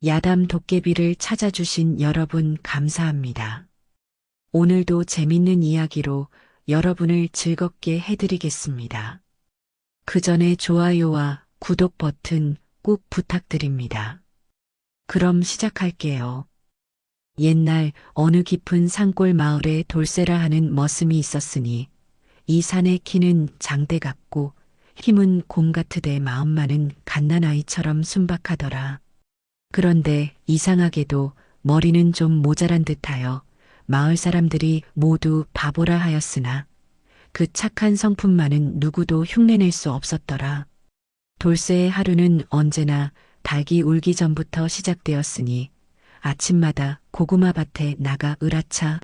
야담 도깨비를 찾아주신 여러분 감사합니다. 오늘도 재밌는 이야기로 여러분을 즐겁게 해드리겠습니다. 그 전에 좋아요와 구독 버튼 꼭 부탁드립니다. 그럼 시작할게요. 옛날 어느 깊은 산골 마을에 돌쇠라 하는 머슴이 있었으니 이 산의 키는 장대 같고 힘은 곰 같으되 마음만은 갓난아이처럼 순박하더라. 그런데 이상하게도 머리는 좀 모자란 듯하여 마을 사람들이 모두 바보라 하였으나 그 착한 성품만은 누구도 흉내낼 수 없었더라. 돌쇠의 하루는 언제나 닭이 울기 전부터 시작되었으니 아침마다 고구마 밭에 나가 으라차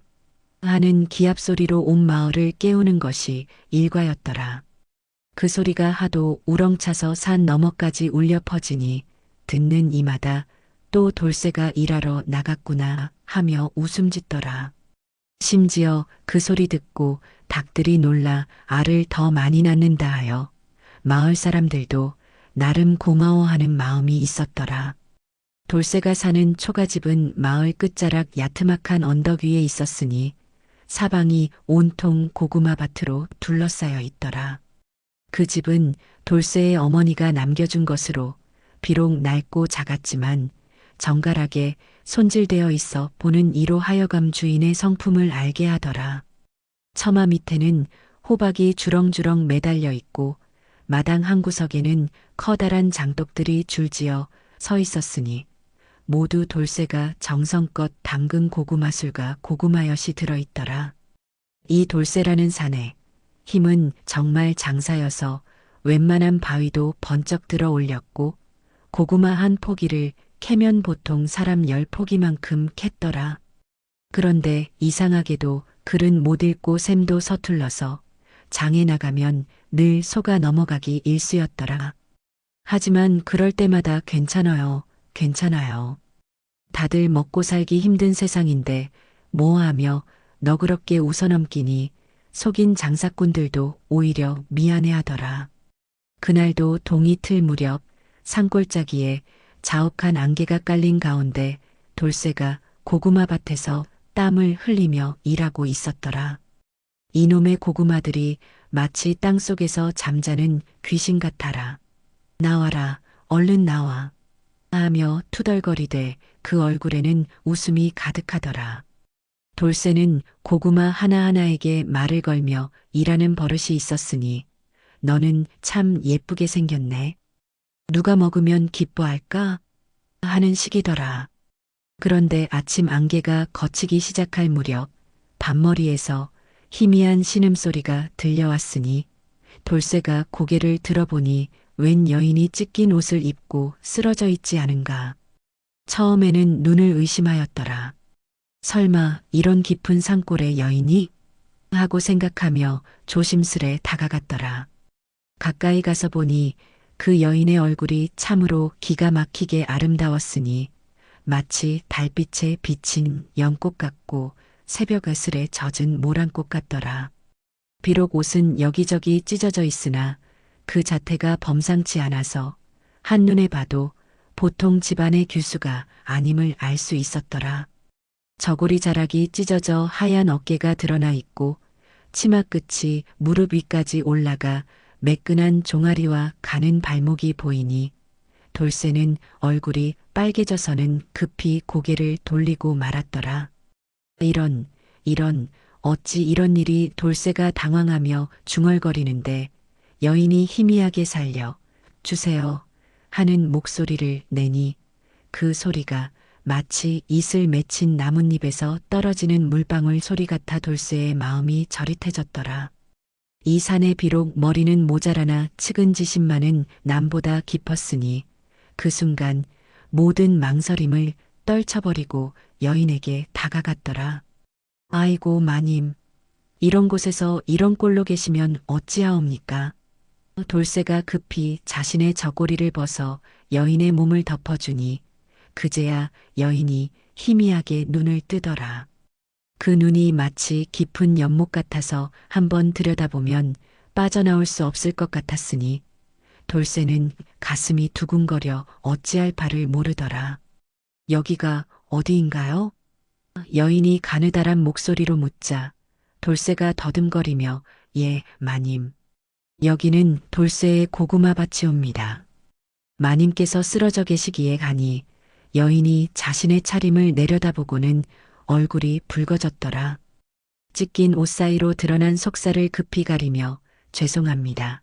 하는 기합 소리로 온 마을을 깨우는 것이 일과였더라. 그 소리가 하도 우렁차서 산 너머까지 울려 퍼지니 듣는 이마다 또 돌쇠가 일하러 나갔구나 하며 웃음 짓더라. 심지어 그 소리 듣고 닭들이 놀라 알을 더 많이 낳는다 하여 마을 사람들도 나름 고마워하는 마음이 있었더라. 돌쇠가 사는 초가집은 마을 끝자락 야트막한 언덕 위에 있었으니 사방이 온통 고구마 밭으로 둘러싸여 있더라. 그 집은 돌쇠의 어머니가 남겨준 것으로 비록 낡고 작았지만 정갈하게 손질되어 있어 보는 이로 하여금 주인의 성품을 알게 하더라. 처마 밑에는 호박이 주렁주렁 매달려 있고 마당 한 구석에는 커다란 장독들이 줄지어 서 있었으니 모두 돌쇠가 정성껏 담근 고구마술과 고구마엿이 들어있더라. 이 돌쇠라는 산에 힘은 정말 장사여서 웬만한 바위도 번쩍 들어 올렸고 고구마 한 포기를 캐면 보통 사람 10포기만큼 캤더라. 그런데 이상하게도 글은 못 읽고 셈도 서툴러서 장에 나가면 늘 속아 넘어가기 일쑤였더라. 하지만 그럴 때마다 괜찮아요, 괜찮아요. 다들 먹고 살기 힘든 세상인데 뭐하며 너그럽게 웃어넘기니 속인 장사꾼들도 오히려 미안해하더라. 그날도 동이틀 무렵 산골짜기에 자욱한 안개가 깔린 가운데 돌쇠가 고구마 밭에서 땀을 흘리며 일하고 있었더라. 이놈의 고구마들이 마치 땅속에서 잠자는 귀신 같아라. 나와라, 얼른 나와. 하며 투덜거리되 그 얼굴에는 웃음이 가득하더라. 돌쇠는 고구마 하나하나에게 말을 걸며 일하는 버릇이 있었으니 너는 참 예쁘게 생겼네. 누가 먹으면 기뻐할까? 하는 식이더라. 그런데 아침 안개가 걷히기 시작할 무렵 밤머리에서 희미한 신음소리가 들려왔으니 돌쇠가 고개를 들어보니 웬 여인이 찢긴 옷을 입고 쓰러져 있지 않은가. 처음에는 눈을 의심하였더라. 설마 이런 깊은 산골에 여인이? 하고 생각하며 조심스레 다가갔더라. 가까이 가서 보니 그 여인의 얼굴이 참으로 기가 막히게 아름다웠으니 마치 달빛에 비친 연꽃 같고 새벽 이슬에 젖은 모란꽃 같더라. 비록 옷은 여기저기 찢어져 있으나 그 자태가 범상치 않아서 한눈에 봐도 보통 집안의 규수가 아님을 알 수 있었더라. 저고리 자락이 찢어져 하얀 어깨가 드러나 있고 치마 끝이 무릎 위까지 올라가 매끈한 종아리와 가는 발목이 보이니 돌쇠는 얼굴이 빨개져서는 급히 고개를 돌리고 말았더라. 이런, 어찌 이런 일이. 돌쇠가 당황하며 중얼거리는데 여인이 희미하게 살려 주세요 하는 목소리를 내니 그 소리가 마치 이슬 맺힌 나뭇잎에서 떨어지는 물방울 소리 같아 돌쇠의 마음이 저릿해졌더라. 이 산에 비록 머리는 모자라나 측은지심만은 남보다 깊었으니 그 순간 모든 망설임을 떨쳐버리고 여인에게 다가갔더라. 아이고 마님, 이런 곳에서 이런 꼴로 계시면 어찌하옵니까? 돌쇠가 급히 자신의 저고리를 벗어 여인의 몸을 덮어주니 그제야 여인이 희미하게 눈을 뜨더라. 그 눈이 마치 깊은 연못 같아서 한번 들여다보면 빠져나올 수 없을 것 같았으니 돌쇠는 가슴이 두근거려 어찌할 바를 모르더라. 여기가 어디인가요? 여인이 가느다란 목소리로 묻자 돌쇠가 더듬거리며 예, 마님. 여기는 돌쇠의 고구마 밭이옵니다. 마님께서 쓰러져 계시기에 가니 여인이 자신의 차림을 내려다보고는 얼굴이 붉어졌더라. 찢긴 옷 사이로 드러난 속살을 급히 가리며 죄송합니다.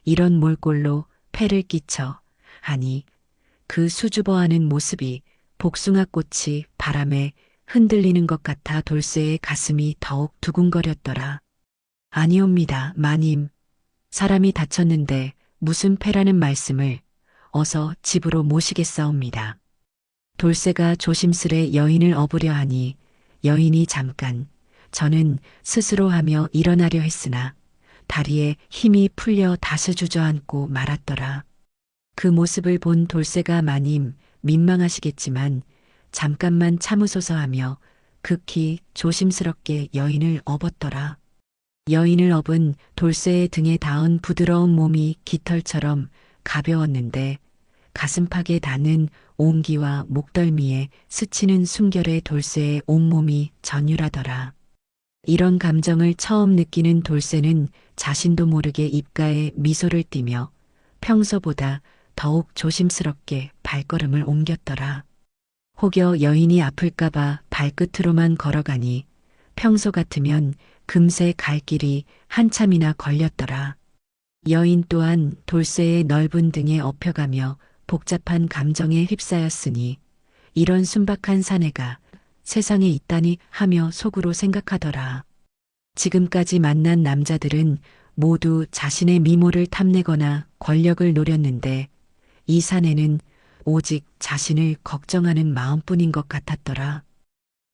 이런 몰골로 폐를 끼쳐 하니 그 수줍어하는 모습이 복숭아꽃이 바람에 흔들리는 것 같아 돌쇠의 가슴이 더욱 두근거렸더라. 아니옵니다, 마님. 사람이 다쳤는데 무슨 패라는 말씀을 어서 집으로 모시겠사옵니다. 돌쇠가 조심스레 여인을 업으려 하니 여인이 잠깐 저는 스스로 하며 일어나려 했으나 다리에 힘이 풀려 다시 주저앉고 말았더라. 그 모습을 본 돌쇠가 마님 민망하시겠지만 잠깐만 참으소서 하며 극히 조심스럽게 여인을 업었더라. 여인을 업은 돌쇠의 등에 닿은 부드러운 몸이 깃털처럼 가벼웠는데 가슴팍에 닿는 옹기와 목덜미에 스치는 순결의 돌쇠의 온몸이 전율하더라. 이런 감정을 처음 느끼는 돌쇠는 자신도 모르게 입가에 미소를 띠며 평소보다 더욱 조심스럽게 발걸음을 옮겼더라. 혹여 여인이 아플까봐 발끝으로만 걸어가니 평소 같으면 금세 갈 길이 한참이나 걸렸더라. 여인 또한 돌쇠의 넓은 등에 업혀가며 복잡한 감정에 휩싸였으니 이런 순박한 사내가 세상에 있다니 하며 속으로 생각하더라. 지금까지 만난 남자들은 모두 자신의 미모를 탐내거나 권력을 노렸는데 이 사내는 오직 자신을 걱정하는 마음뿐인 것 같았더라.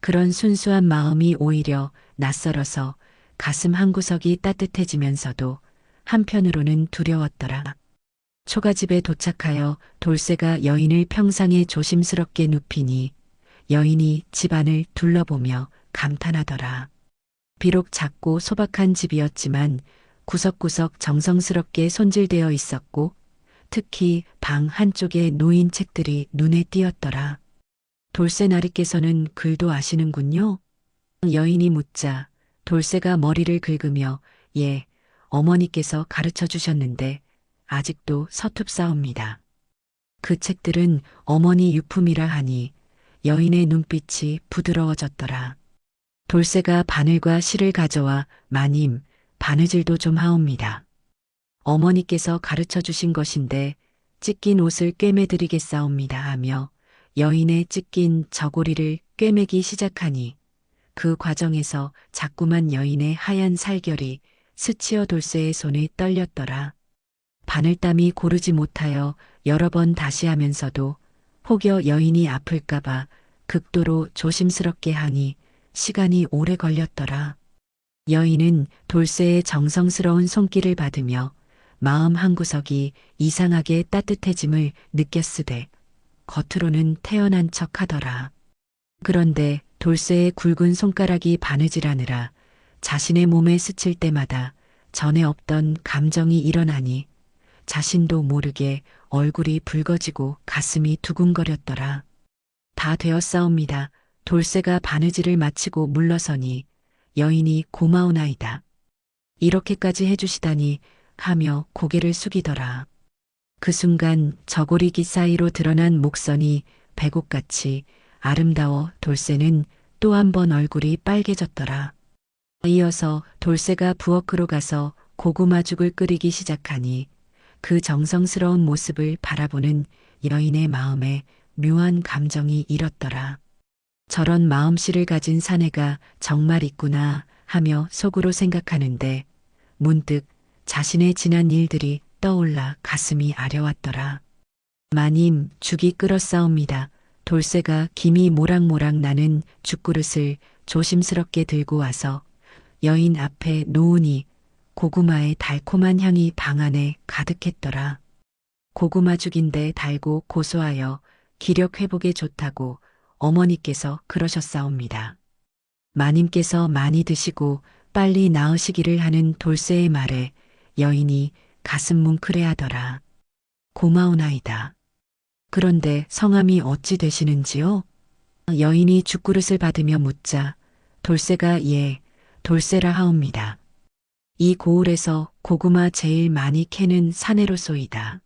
그런 순수한 마음이 오히려 낯설어서 가슴 한구석이 따뜻해지면서도 한편으로는 두려웠더라. 초가집에 도착하여 돌쇠가 여인을 평상에 조심스럽게 눕히니 여인이 집안을 둘러보며 감탄하더라. 비록 작고 소박한 집이었지만 구석구석 정성스럽게 손질되어 있었고 특히 방 한쪽에 놓인 책들이 눈에 띄었더라. 돌쇠 나리께서는 글도 아시는군요. 여인이 묻자 돌쇠가 머리를 긁으며 예, 어머니께서 가르쳐 주셨는데 아직도 서툴싸웁니다. 그 책들은 어머니 유품이라 하니 여인의 눈빛이 부드러워졌더라. 돌쇠가 바늘과 실을 가져와 마님, 바느질도 좀 하옵니다. 어머니께서 가르쳐 주신 것인데 찢긴 옷을 꿰매드리겠사옵니다 하며 여인의 찢긴 저고리를 꿰매기 시작하니 그 과정에서 자꾸만 여인의 하얀 살결이 스치어 돌쇠의 손이 떨렸더라. 바늘땀이 고르지 못하여 여러 번 다시 하면서도 혹여 여인이 아플까봐 극도로 조심스럽게 하니 시간이 오래 걸렸더라. 여인은 돌쇠의 정성스러운 손길을 받으며 마음 한구석이 이상하게 따뜻해짐을 느꼈으되 겉으로는 태연한 척하더라. 그런데 돌쇠의 굵은 손가락이 바느질하느라 자신의 몸에 스칠 때마다 전에 없던 감정이 일어나니 자신도 모르게 얼굴이 붉어지고 가슴이 두근거렸더라. 다 되었사옵니다. 돌쇠가 바느질을 마치고 물러서니 여인이 고마우나이다. 이렇게까지 해주시다니 하며 고개를 숙이더라. 그 순간 저고리기 사이로 드러난 목선이 백옥같이 아름다워 돌쇠는 또 한 번 얼굴이 빨개졌더라. 이어서 돌쇠가 부엌으로 가서 고구마죽을 끓이기 시작하니 그 정성스러운 모습을 바라보는 여인의 마음에 묘한 감정이 일었더라. 저런 마음씨를 가진 사내가 정말 있구나 하며 속으로 생각하는데 문득 자신의 지난 일들이 떠올라 가슴이 아려왔더라. 마님, 죽이 끓었사옵니다. 돌쇠가 김이 모락모락 나는 죽그릇을 조심스럽게 들고 와서 여인 앞에 놓으니 고구마의 달콤한 향이 방 안에 가득했더라. 고구마죽인데 달고 고소하여 기력 회복에 좋다고 어머니께서 그러셨사옵니다. 마님께서 많이 드시고 빨리 나으시기를 하는 돌쇠의 말에 여인이 가슴 뭉클해하더라. 고마우나이다. 그런데 성함이 어찌 되시는지요? 여인이 죽그릇을 받으며 묻자 돌쇠가 예, 돌쇠라 하옵니다. 이 고을에서 고구마 제일 많이 캐는 사내로소이다.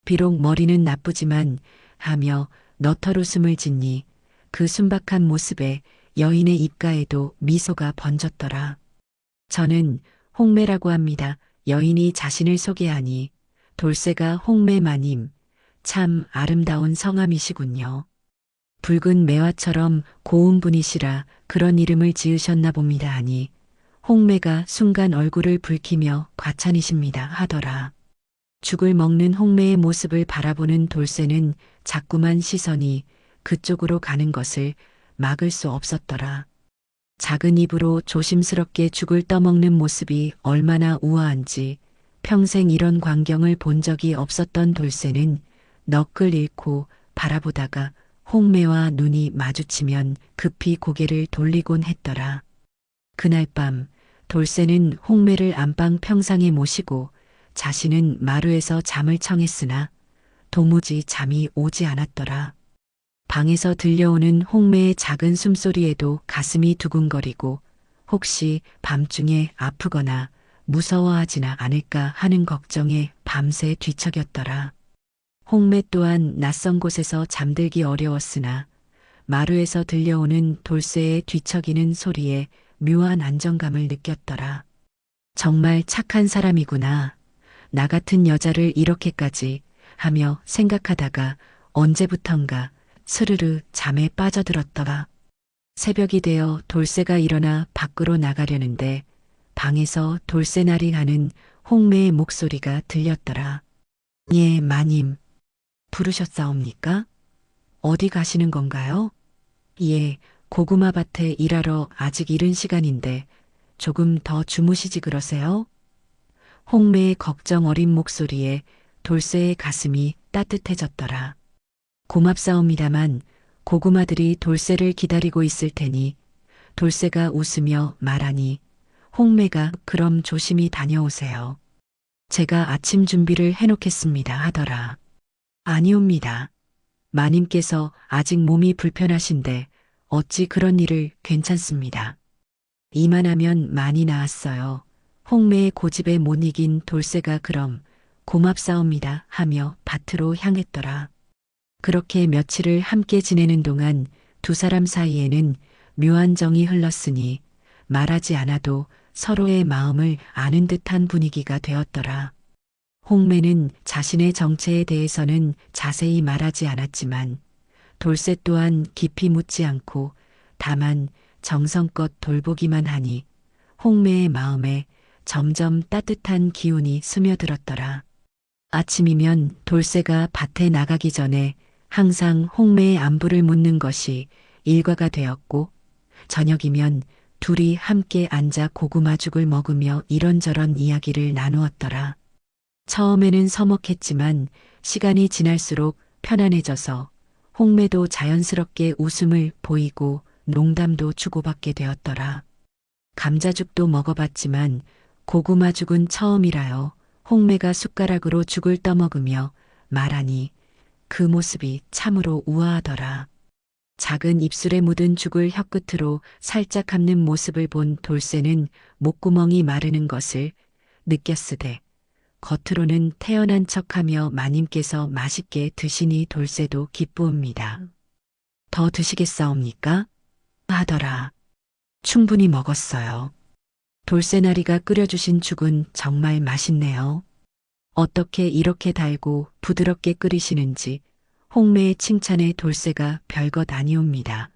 비록 머리는 나쁘지만 하며 너털 웃음을 짓니 그 순박한 모습에 여인의 입가에도 미소가 번졌더라. 저는 홍매라고 합니다. 여인이 자신을 소개하니 돌쇠가 홍매마님, 참 아름다운 성함이시군요. 붉은 매화처럼 고운 분이시라 그런 이름을 지으셨나 봅니다 하니 홍매가 순간 얼굴을 붉히며 과찬이십니다 하더라. 죽을 먹는 홍매의 모습을 바라보는 돌쇠는 자꾸만 시선이 그쪽으로 가는 것을 막을 수 없었더라. 작은 입으로 조심스럽게 죽을 떠먹는 모습이 얼마나 우아한지 평생 이런 광경을 본 적이 없었던 돌쇠는 넋을 잃고 바라보다가 홍매와 눈이 마주치면 급히 고개를 돌리곤 했더라. 그날 밤 돌쇠는 홍매를 안방 평상에 모시고 자신은 마루에서 잠을 청했으나 도무지 잠이 오지 않았더라. 방에서 들려오는 홍매의 작은 숨소리에도 가슴이 두근거리고 혹시 밤중에 아프거나 무서워하지나 않을까 하는 걱정에 밤새 뒤척였더라. 홍매 또한 낯선 곳에서 잠들기 어려웠으나 마루에서 들려오는 돌쇠의 뒤척이는 소리에 묘한 안정감을 느꼈더라. 정말 착한 사람이구나. 나 같은 여자를 이렇게까지 하며 생각하다가 언제부턴가 스르르 잠에 빠져들었더라. 새벽이 되어 돌쇠가 일어나 밖으로 나가려는데 방에서 돌쇠날이 하는 홍매의 목소리가 들렸더라. 예, 마님. 부르셨사옵니까? 어디 가시는 건가요? 예, 고구마 밭에 일하러 아직 이른 시간인데 조금 더 주무시지 그러세요? 홍매의 걱정 어린 목소리에 돌쇠의 가슴이 따뜻해졌더라. 고맙사옵니다만 고구마들이 돌쇠를 기다리고 있을 테니 돌쇠가 웃으며 말하니 홍매가 그럼 조심히 다녀오세요. 제가 아침 준비를 해놓겠습니다 하더라. 아니옵니다. 마님께서 아직 몸이 불편하신데 어찌 그런 일을 괜찮습니다. 이만하면 많이 나았어요. 홍매의 고집에 못 이긴 돌쇠가 그럼 고맙사옵니다 하며 밭으로 향했더라. 그렇게 며칠을 함께 지내는 동안 두 사람 사이에는 묘한 정이 흘렀으니 말하지 않아도 서로의 마음을 아는 듯한 분위기가 되었더라. 홍매는 자신의 정체에 대해서는 자세히 말하지 않았지만 돌쇠 또한 깊이 묻지 않고 다만 정성껏 돌보기만 하니 홍매의 마음에 점점 따뜻한 기운이 스며들었더라. 아침이면 돌쇠가 밭에 나가기 전에 항상 홍매의 안부를 묻는 것이 일과가 되었고 저녁이면 둘이 함께 앉아 고구마죽을 먹으며 이런저런 이야기를 나누었더라. 처음에는 서먹했지만 시간이 지날수록 편안해져서 홍매도 자연스럽게 웃음을 보이고 농담도 주고받게 되었더라. 감자죽도 먹어봤지만 고구마죽은 처음이라요. 홍매가 숟가락으로 죽을 떠먹으며 말하니 그 모습이 참으로 우아하더라. 작은 입술에 묻은 죽을 혀끝으로 살짝 핥는 모습을 본 돌쇠는 목구멍이 마르는 것을 느꼈으되 겉으로는 태연한 척하며 마님께서 맛있게 드시니 돌쇠도 기쁘옵니다. 더 드시겠사옵니까? 하더라. 충분히 먹었어요. 돌쇠나리가 끓여주신 죽은 정말 맛있네요. 어떻게 이렇게 달고 부드럽게 끓이시는지 홍매의 칭찬에 돌쇠가 별것 아니옵니다.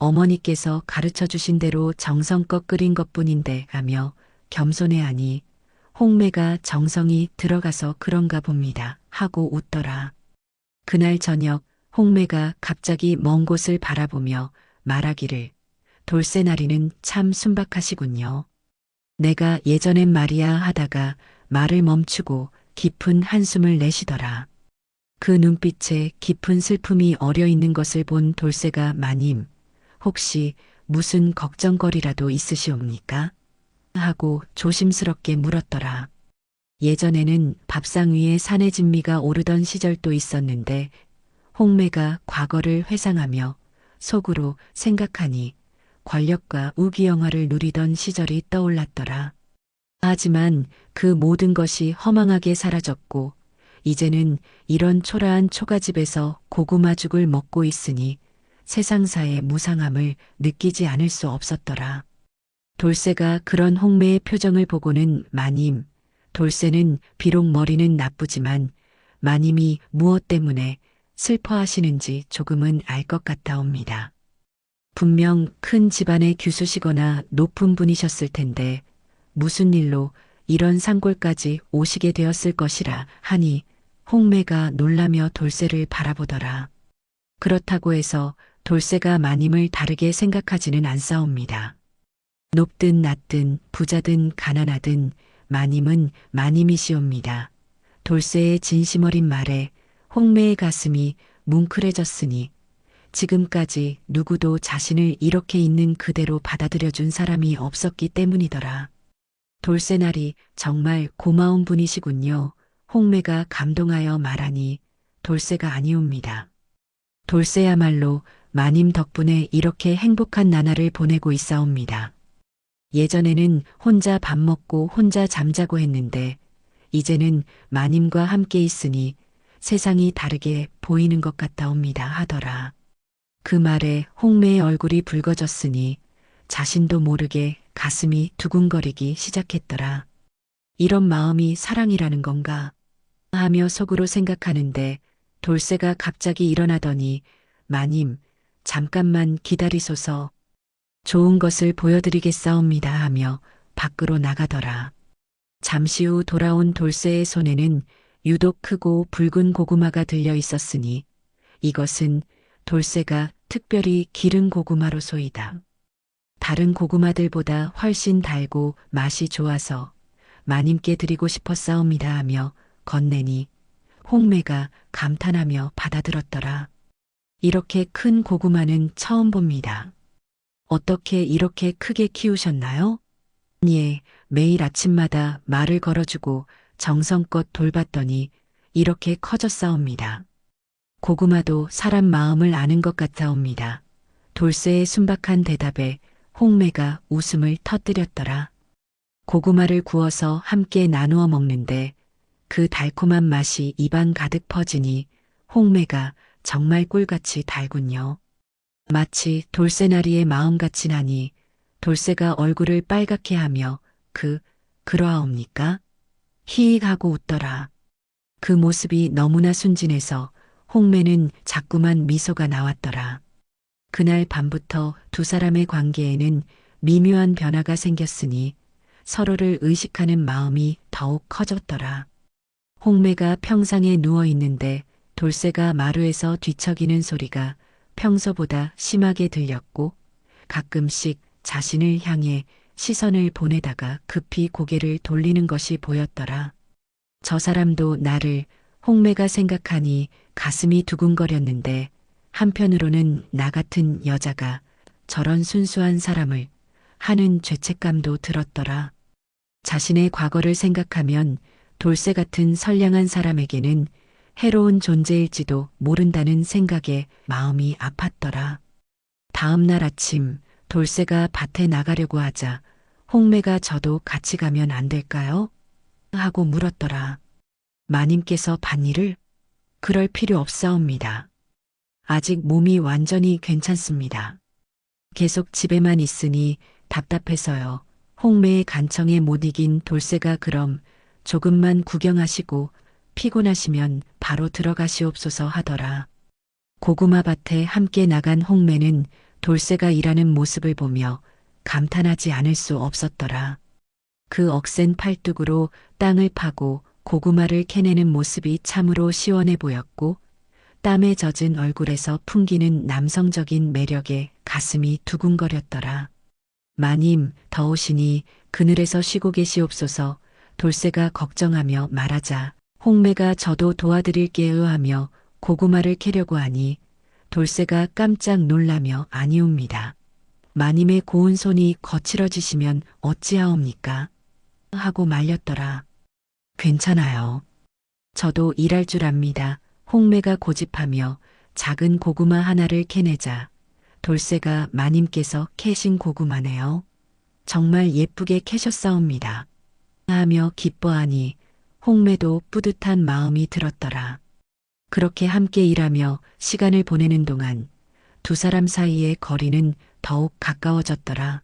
어머니께서 가르쳐 주신 대로 정성껏 끓인 것뿐인데 하며 겸손해하니 홍매가 정성이 들어가서 그런가 봅니다 하고 웃더라. 그날 저녁 홍매가 갑자기 먼 곳을 바라보며 말하기를 돌쇠나리는 참 순박하시군요. 내가 예전엔 말이야 하다가 말을 멈추고 깊은 한숨을 내쉬더라. 그 눈빛에 깊은 슬픔이 어려 있는 것을 본 돌쇠가 마님, 혹시 무슨 걱정거리라도 있으시옵니까? 하고 조심스럽게 물었더라. 예전에는 밥상 위에 산의 진미가 오르던 시절도 있었는데 홍매가 과거를 회상하며 속으로 생각하니 권력과 우기영화를 누리던 시절이 떠올랐더라. 하지만 그 모든 것이 허망하게 사라졌고 이제는 이런 초라한 초가집에서 고구마죽을 먹고 있으니 세상사의 무상함을 느끼지 않을 수 없었더라. 돌쇠가 그런 홍매의 표정을 보고는 마님, 돌쇠는 비록 머리는 나쁘지만 마님이 무엇 때문에 슬퍼하시는지 조금은 알 것 같아옵니다. 분명 큰 집안의 규수시거나 높은 분이셨을 텐데 무슨 일로 이런 산골까지 오시게 되었을 것이라 하니 홍매가 놀라며 돌쇠를 바라보더라. 그렇다고 해서 돌쇠가 마님을 다르게 생각하지는 않사옵니다. 높든 낮든 부자든 가난하든 마님은 마님이시옵니다. 돌쇠의 진심 어린 말에 홍매의 가슴이 뭉클해졌으니 지금까지 누구도 자신을 이렇게 있는 그대로 받아들여준 사람이 없었기 때문이더라. 돌쇠날이 정말 고마운 분이시군요. 홍매가 감동하여 말하니 돌쇠가 아니옵니다. 돌쇠야말로 마님 덕분에 이렇게 행복한 나날을 보내고 있사옵니다. 예전에는 혼자 밥 먹고 혼자 잠자고 했는데 이제는 마님과 함께 있으니 세상이 다르게 보이는 것 같아옵니다 하더라. 그 말에 홍매의 얼굴이 붉어졌으니 자신도 모르게 가슴이 두근거리기 시작했더라. 이런 마음이 사랑이라는 건가 하며 속으로 생각하는데 돌쇠가 갑자기 일어나더니 마님, 잠깐만 기다리소서. 좋은 것을 보여드리겠사옵니다 하며 밖으로 나가더라. 잠시 후 돌아온 돌쇠의 손에는 유독 크고 붉은 고구마가 들려 있었으니 이것은 돌쇠가 특별히 기른 고구마로소이다. 다른 고구마들보다 훨씬 달고 맛이 좋아서 마님께 드리고 싶었사옵니다 하며 건네니 홍매가 감탄하며 받아들었더라. 이렇게 큰 고구마는 처음 봅니다. 어떻게 이렇게 크게 키우셨나요? 예, 매일 아침마다 말을 걸어주고 정성껏 돌봤더니 이렇게 커졌사옵니다. 고구마도 사람 마음을 아는 것 같아옵니다. 돌쇠의 순박한 대답에 홍매가 웃음을 터뜨렸더라. 고구마를 구워서 함께 나누어 먹는데 그 달콤한 맛이 입안 가득 퍼지니 홍매가 정말 꿀같이 달군요. 마치 돌쇠나리의 마음같이 나니 돌쇠가 얼굴을 빨갛게 하며 그러하옵니까? 히익 하고 웃더라. 그 모습이 너무나 순진해서 홍매는 자꾸만 미소가 나왔더라. 그날 밤부터 두 사람의 관계에는 미묘한 변화가 생겼으니 서로를 의식하는 마음이 더욱 커졌더라. 홍매가 평상에 누워 있는데 돌쇠가 마루에서 뒤척이는 소리가 평소보다 심하게 들렸고 가끔씩 자신을 향해 시선을 보내다가 급히 고개를 돌리는 것이 보였더라. 저 사람도 나를 홍매가 생각하니 가슴이 두근거렸는데 한편으로는 나 같은 여자가 저런 순수한 사람을 하는 죄책감도 들었더라. 자신의 과거를 생각하면 돌쇠 같은 선량한 사람에게는 해로운 존재일지도 모른다는 생각에 마음이 아팠더라. 다음 날 아침 돌쇠가 밭에 나가려고 하자 홍매가 저도 같이 가면 안 될까요? 하고 물었더라. 마님께서 밭일을? 그럴 필요 없사옵니다. 아직 몸이 완전히 괜찮습니다. 계속 집에만 있으니 답답해서요. 홍매의 간청에 못 이긴 돌쇠가 그럼 조금만 구경하시고 피곤하시면 바로 들어가시옵소서 하더라. 고구마 밭에 함께 나간 홍매는 돌쇠가 일하는 모습을 보며 감탄하지 않을 수 없었더라. 그 억센 팔뚝으로 땅을 파고 고구마를 캐내는 모습이 참으로 시원해 보였고 땀에 젖은 얼굴에서 풍기는 남성적인 매력에 가슴이 두근거렸더라. 마님, 더우시니 그늘에서 쉬고 계시옵소서. 돌쇠가 걱정하며 말하자 홍매가 저도 도와드릴게요 하며 고구마를 캐려고 하니 돌쇠가 깜짝 놀라며 아니옵니다. 마님의 고운 손이 거칠어지시면 어찌하옵니까? 하고 말렸더라. 괜찮아요. 저도 일할 줄 압니다. 홍매가 고집하며 작은 고구마 하나를 캐내자 돌쇠가 마님께서 캐신 고구마네요. 정말 예쁘게 캐셨사옵니다. 하며 기뻐하니 홍매도 뿌듯한 마음이 들었더라. 그렇게 함께 일하며 시간을 보내는 동안 두 사람 사이의 거리는 더욱 가까워졌더라.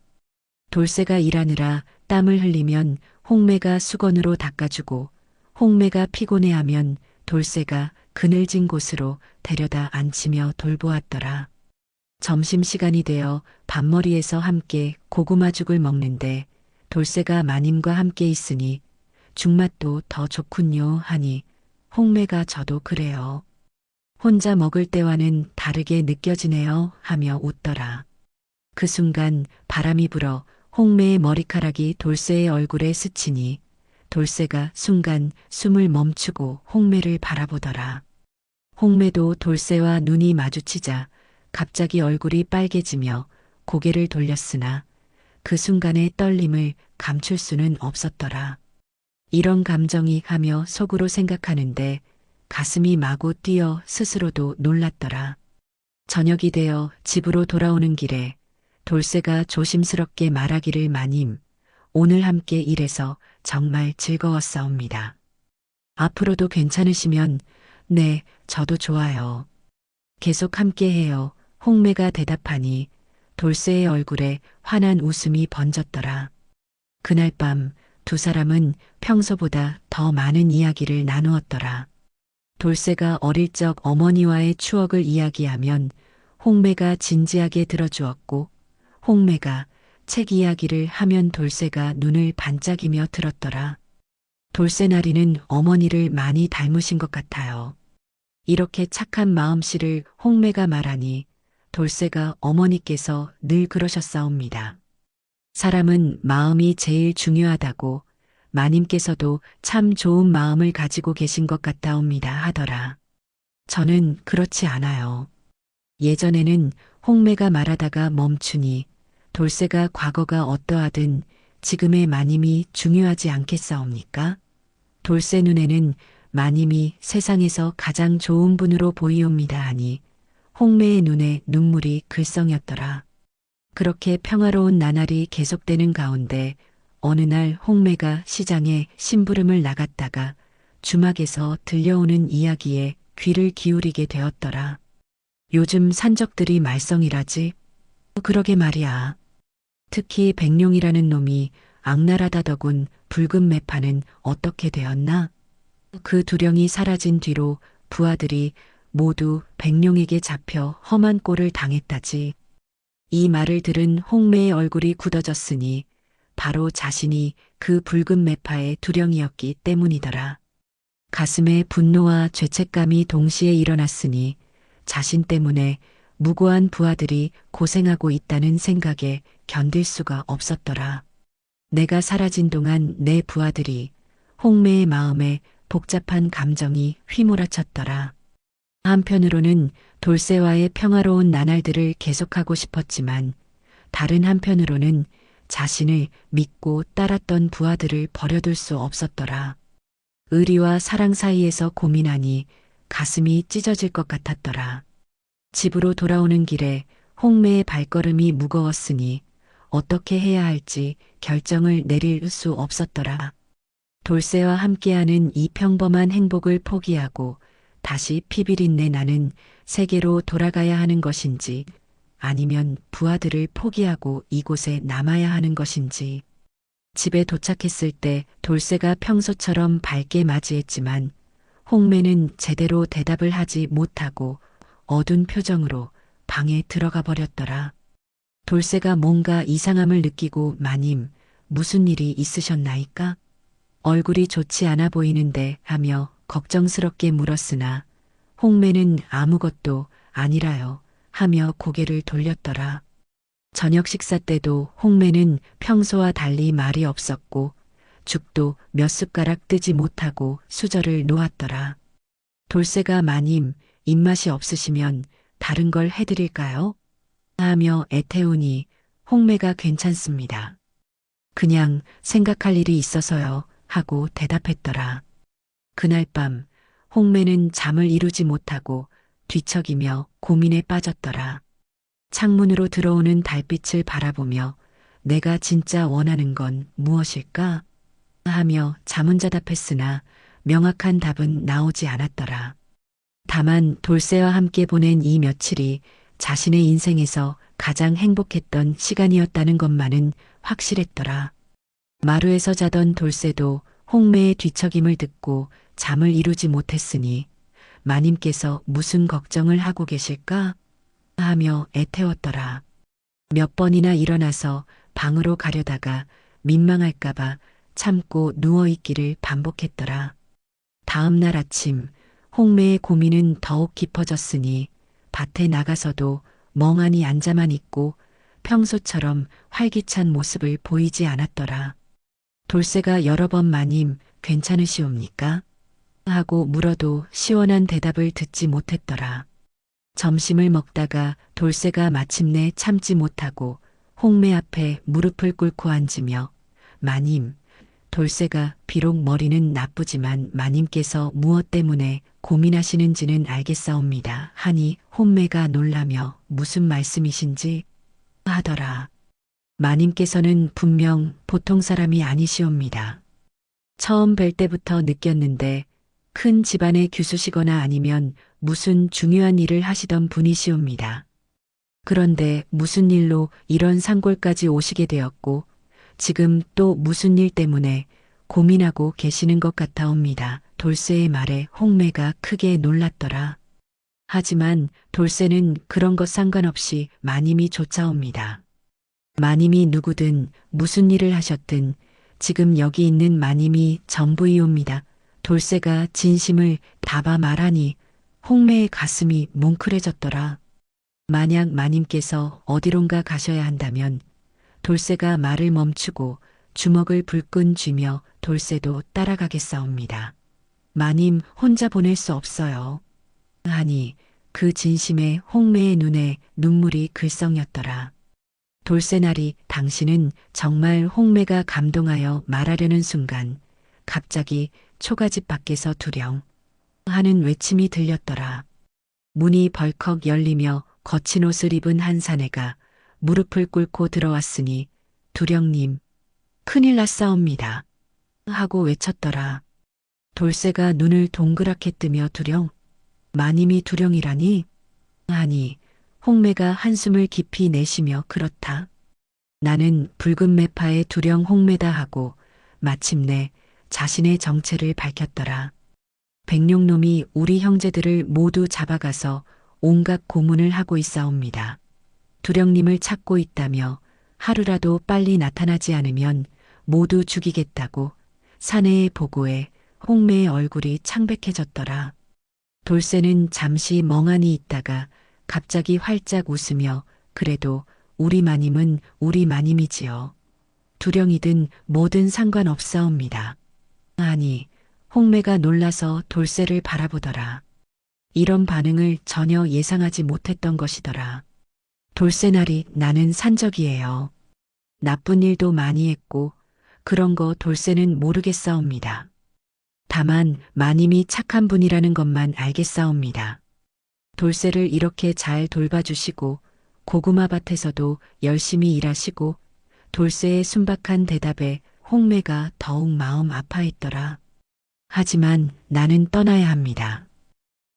돌쇠가 일하느라 땀을 흘리면 홍매가 수건으로 닦아주고 홍매가 피곤해하면 돌쇠가 그늘진 곳으로 데려다 앉히며 돌보았더라. 점심시간이 되어 밥머리에서 함께 고구마죽을 먹는데 돌쇠가 마님과 함께 있으니 죽맛도 더 좋군요 하니 홍매가 저도 그래요. 혼자 먹을 때와는 다르게 느껴지네요 하며 웃더라. 그 순간 바람이 불어 홍매의 머리카락이 돌쇠의 얼굴에 스치니 돌쇠가 순간 숨을 멈추고 홍매를 바라보더라. 홍매도 돌쇠와 눈이 마주치자 갑자기 얼굴이 빨개지며 고개를 돌렸으나 그 순간의 떨림을 감출 수는 없었더라. 이런 감정이 하며 속으로 생각하는데 가슴이 마구 뛰어 스스로도 놀랐더라. 저녁이 되어 집으로 돌아오는 길에 돌쇠가 조심스럽게 말하기를 마님, 오늘 함께 일해서 정말 즐거웠사옵니다. 앞으로도 괜찮으시면 네, 저도 좋아요. 계속 함께해요. 홍매가 대답하니 돌쇠의 얼굴에 환한 웃음이 번졌더라. 그날 밤 두 사람은 평소보다 더 많은 이야기를 나누었더라. 돌쇠가 어릴 적 어머니와의 추억을 이야기하면 홍매가 진지하게 들어주었고 홍매가 책 이야기를 하면 돌쇠가 눈을 반짝이며 들었더라. 돌쇠나리는 어머니를 많이 닮으신 것 같아요. 이렇게 착한 마음씨를 홍매가 말하니 돌쇠가 어머니께서 늘 그러셨사옵니다. 사람은 마음이 제일 중요하다고 마님께서도 참 좋은 마음을 가지고 계신 것 같다옵니다 하더라. 저는 그렇지 않아요. 예전에는 홍매가 말하다가 멈추니 돌쇠가 과거가 어떠하든 지금의 마님이 중요하지 않겠사옵니까? 돌쇠 눈에는 마님이 세상에서 가장 좋은 분으로 보이옵니다 하니 홍매의 눈에 눈물이 글썽였더라. 그렇게 평화로운 나날이 계속되는 가운데 어느 날 홍매가 시장에 심부름을 나갔다가 주막에서 들려오는 이야기에 귀를 기울이게 되었더라. 요즘 산적들이 말썽이라지? 그러게 말이야. 특히 백룡이라는 놈이 악랄하다더군. 붉은 매파는 어떻게 되었나? 그 두령이 사라진 뒤로 부하들이 모두 백룡에게 잡혀 험한 꼴을 당했다지. 이 말을 들은 홍매의 얼굴이 굳어졌으니 바로 자신이 그 붉은 매파의 두령이었기 때문이더라. 가슴에 분노와 죄책감이 동시에 일어났으니 자신 때문에 무고한 부하들이 고생하고 있다는 생각에 견딜 수가 없었더라. 내가 사라진 동안 내 부하들이 홍매의 마음에 복잡한 감정이 휘몰아쳤더라. 한편으로는 돌쇠와의 평화로운 나날들을 계속하고 싶었지만 다른 한편으로는 자신을 믿고 따랐던 부하들을 버려둘 수 없었더라. 의리와 사랑 사이에서 고민하니 가슴이 찢어질 것 같았더라. 집으로 돌아오는 길에 홍매의 발걸음이 무거웠으니 어떻게 해야 할지 결정을 내릴 수 없었더라. 돌쇠와 함께하는 이 평범한 행복을 포기하고 다시 피비린내 나는 세계로 돌아가야 하는 것인지 아니면 부하들을 포기하고 이곳에 남아야 하는 것인지. 집에 도착했을 때 돌쇠가 평소처럼 밝게 맞이했지만 홍매는 제대로 대답을 하지 못하고 어두운 표정으로 방에 들어가 버렸더라. 돌쇠가 뭔가 이상함을 느끼고 마님, 무슨 일이 있으셨나이까? 얼굴이 좋지 않아 보이는데 하며 걱정스럽게 물었으나 홍매는 아무것도 아니라요 하며 고개를 돌렸더라. 저녁 식사 때도 홍매는 평소와 달리 말이 없었고 죽도 몇 숟가락 뜨지 못하고 수저를 놓았더라. 돌쇠가 마님 입맛이 없으시면 다른 걸 해드릴까요? 하며 애태우니 홍매가 괜찮습니다. 그냥 생각할 일이 있어서요 하고 대답했더라. 그날 밤 홍매는 잠을 이루지 못하고 뒤척이며 고민에 빠졌더라. 창문으로 들어오는 달빛을 바라보며 내가 진짜 원하는 건 무엇일까? 하며 자문자답했으나 명확한 답은 나오지 않았더라. 다만 돌쇠와 함께 보낸 이 며칠이 자신의 인생에서 가장 행복했던 시간이었다는 것만은 확실했더라. 마루에서 자던 돌쇠도 홍매의 뒤척임을 듣고 잠을 이루지 못했으니 마님께서 무슨 걱정을 하고 계실까? 하며 애태웠더라. 몇 번이나 일어나서 방으로 가려다가 민망할까봐 참고 누워있기를 반복했더라. 다음 날 아침 홍매의 고민은 더욱 깊어졌으니 밭에 나가서도 멍하니 앉아만 있고 평소처럼 활기찬 모습을 보이지 않았더라. 돌쇠가 여러 번 마님 괜찮으시옵니까? 하고 물어도 시원한 대답을 듣지 못했더라. 점심을 먹다가 돌쇠가 마침내 참지 못하고 홍매 앞에 무릎을 꿇고 앉으며 마님, 돌쇠가 비록 머리는 나쁘지만 마님께서 무엇 때문에 고민하시는지는 알겠사옵니다. 하니 홍매가 놀라며 무슨 말씀이신지 하더라. 마님께서는 분명 보통 사람이 아니시옵니다. 처음 뵐 때부터 느꼈는데 큰 집안의 규수시거나 아니면 무슨 중요한 일을 하시던 분이시옵니다. 그런데 무슨 일로 이런 산골까지 오시게 되었고 지금 또 무슨 일 때문에 고민하고 계시는 것 같아옵니다. 돌쇠의 말에 홍매가 크게 놀랐더라. 하지만 돌쇠는 그런 것 상관없이 마님이 쫓아옵니다. 마님이 누구든 무슨 일을 하셨든 지금 여기 있는 마님이 전부이옵니다. 돌쇠가 진심을 다바 말하니 홍매의 가슴이 뭉클해졌더라. 만약 마님께서 어디론가 가셔야 한다면 돌쇠가 말을 멈추고 주먹을 불끈 쥐며 돌쇠도 따라가겠사옵니다. 마님 혼자 보낼 수 없어요. 하니 그 진심에 홍매의 눈에 눈물이 글썽였더라. 돌쇠나리 당신은 정말 홍매가 감동하여 말하려는 순간 갑자기 초가집 밖에서 두령 하는 외침이 들렸더라. 문이 벌컥 열리며 거친 옷을 입은 한 사내가 무릎을 꿇고 들어왔으니 두령님, 큰일 났사옵니다. 하고 외쳤더라. 돌쇠가 눈을 동그랗게 뜨며 두령, 마님이 두령이라니? 하니 홍매가 한숨을 깊이 내쉬며 그렇다. 나는 붉은 매파의 두령 홍매다 하고 마침내 자신의 정체를 밝혔더라. 백룡놈이 우리 형제들을 모두 잡아가서 온갖 고문을 하고 있사옵니다. 두령님을 찾고 있다며 하루라도 빨리 나타나지 않으면 모두 죽이겠다고 사내의 보고에 홍매의 얼굴이 창백해졌더라. 돌쇠는 잠시 멍하니 있다가 갑자기 활짝 웃으며 그래도 우리 마님은 우리 마님이지요. 두령이든 뭐든 상관없사옵니다. 아니, 홍매가 놀라서 돌쇠를 바라보더라. 이런 반응을 전혀 예상하지 못했던 것이더라. 돌쇠나리 나는 산적이에요. 나쁜 일도 많이 했고 그런 거 돌쇠는 모르겠사옵니다. 다만 마님이 착한 분이라는 것만 알겠사옵니다. 돌쇠를 이렇게 잘 돌봐주시고 고구마 밭에서도 열심히 일하시고 돌쇠의 순박한 대답에 홍매가 더욱 마음 아파했더라. 하지만 나는 떠나야 합니다.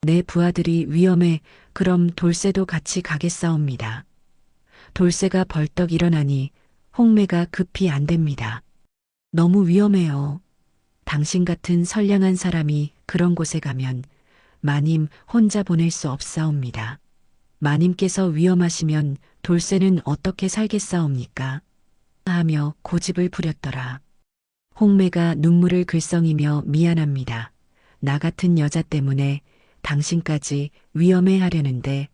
내 부하들이 위험해 그럼 돌쇠도 같이 가겠사옵니다. 돌쇠가 벌떡 일어나니 홍매가 급히 안 됩니다. 너무 위험해요. 당신 같은 선량한 사람이 그런 곳에 가면 마님 혼자 보낼 수 없사옵니다. 마님께서 위험하시면 돌쇠는 어떻게 살겠사옵니까? 하며 고집을 부렸더라. 홍매가 눈물을 글썽이며 미안합니다. 나 같은 여자 때문에 당신까지 위험해하려는데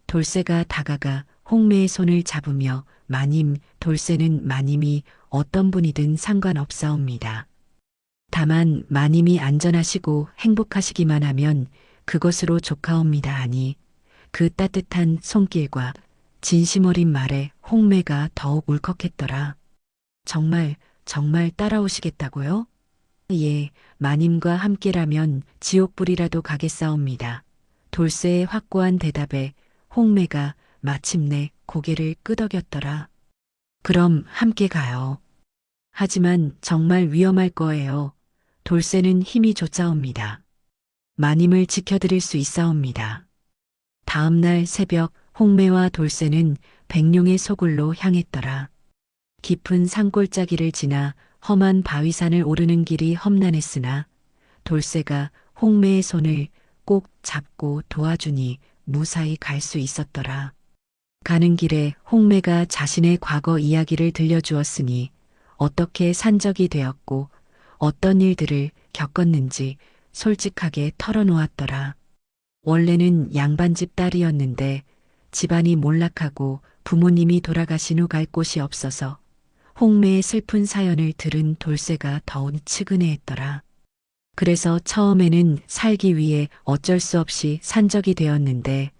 돌쇠가 다가가 홍매의 손을 잡으며 마님, 돌쇠는 마님이 어떤 분이든 상관없사옵니다. 다만 마님이 안전하시고 행복하시기만 하면 그것으로 좋가옵니다 하니 그 따뜻한 손길과 진심 어린 말에 홍매가 더욱 울컥했더라. 정말 따라오시겠다고요? 예, 마님과 함께라면 지옥불이라도 가겠사옵니다. 돌쇠의 확고한 대답에 홍매가 마침내 고개를 끄덕였더라. 그럼 함께 가요. 하지만 정말 위험할 거예요. 돌쇠는 힘이 솟아옵니다. 마님을 지켜드릴 수 있사옵니다. 다음 날 새벽 홍매와 돌쇠는 백룡의 소굴로 향했더라. 깊은 산골짜기를 지나 험한 바위산을 오르는 길이 험난했으나 돌쇠가 홍매의 손을 꼭 잡고 도와주니 무사히 갈 수 있었더라. 가는 길에 홍매가 자신의 과거 이야기를 들려주었으니 어떻게 산적이 되었고 어떤 일들을 겪었는지 솔직하게 털어놓았더라. 원래는 양반집 딸이었는데 집안이 몰락하고 부모님이 돌아가신 후 갈 곳이 없어서 홍매의 슬픈 사연을 들은 돌쇠가 더욱 측은해했더라. 그래서 처음에는 살기 위해 어쩔 수 없이 산적이 되었는데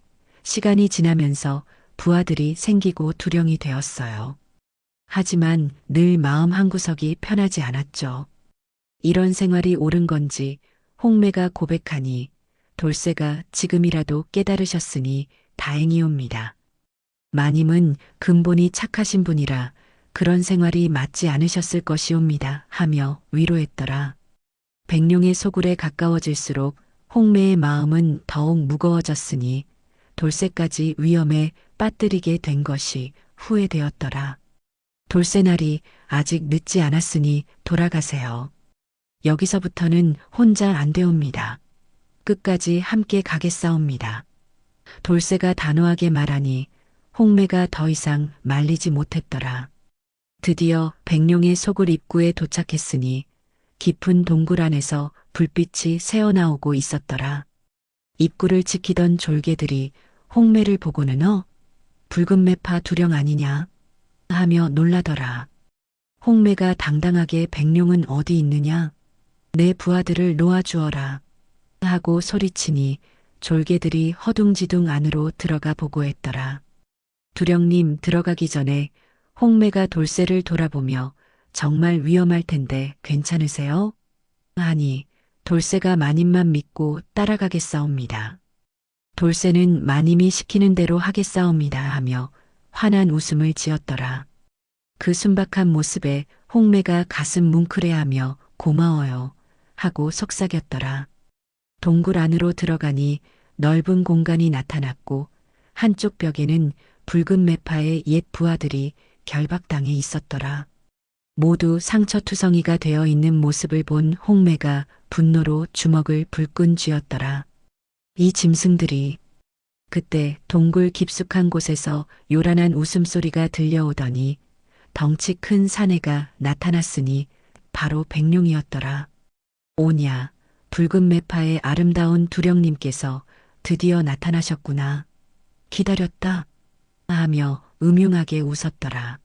시간이 지나면서 부하들이 생기고 두령이 되었어요. 하지만 늘 마음 한구석이 편하지 않았죠. 이런 생활이 옳은 건지 홍매가 고백하니 돌쇠가 지금이라도 깨달으셨으니 다행이옵니다. 마님은 근본이 착하신 분이라 그런 생활이 맞지 않으셨을 것이옵니다 하며 위로했더라. 백룡의 소굴에 가까워질수록 홍매의 마음은 더욱 무거워졌으니 돌쇠까지 위험에 빠뜨리게 된 것이 후회되었더라. 돌쇠날이 아직 늦지 않았으니 돌아가세요. 여기서부터는 혼자 안 되옵니다. 끝까지 함께 가겠사옵니다. 돌쇠가 단호하게 말하니 홍매가 더 이상 말리지 못했더라. 드디어 백룡의 소굴 입구에 도착했으니 깊은 동굴 안에서 불빛이 새어나오고 있었더라. 입구를 지키던 졸개들이 홍매를 보고는 붉은 매파 두령 아니냐 하며 놀라더라. 홍매가 당당하게 백룡은 어디 있느냐? 내 부하들을 놓아주어라 하고 소리치니 졸개들이 허둥지둥 안으로 들어가 보고했더라. 두령님 들어가기 전에 홍매가 돌쇠를 돌아보며 정말 위험할 텐데 괜찮으세요? 하니 돌쇠가 마님만 믿고 따라가겠사옵니다. 돌쇠는 마님이 시키는 대로 하겠사옵니다 하며 환한 웃음을 지었더라. 그 순박한 모습에 홍매가 가슴 뭉클해하며 고마워요 하고 속삭였더라. 동굴 안으로 들어가니 넓은 공간이 나타났고 한쪽 벽에는 붉은 매파의 옛 부하들이 결박당해 있었더라. 모두 상처투성이가 되어 있는 모습을 본 홍매가 분노로 주먹을 불끈 쥐었더라. 이 짐승들이. 그때 동굴 깊숙한 곳에서 요란한 웃음소리가 들려오더니 덩치 큰 사내가 나타났으니 바로 백룡이었더라. 오냐, 붉은 매파의 아름다운 두령님께서 드디어 나타나셨구나. 기다렸다 하며 음흉하게 웃었더라.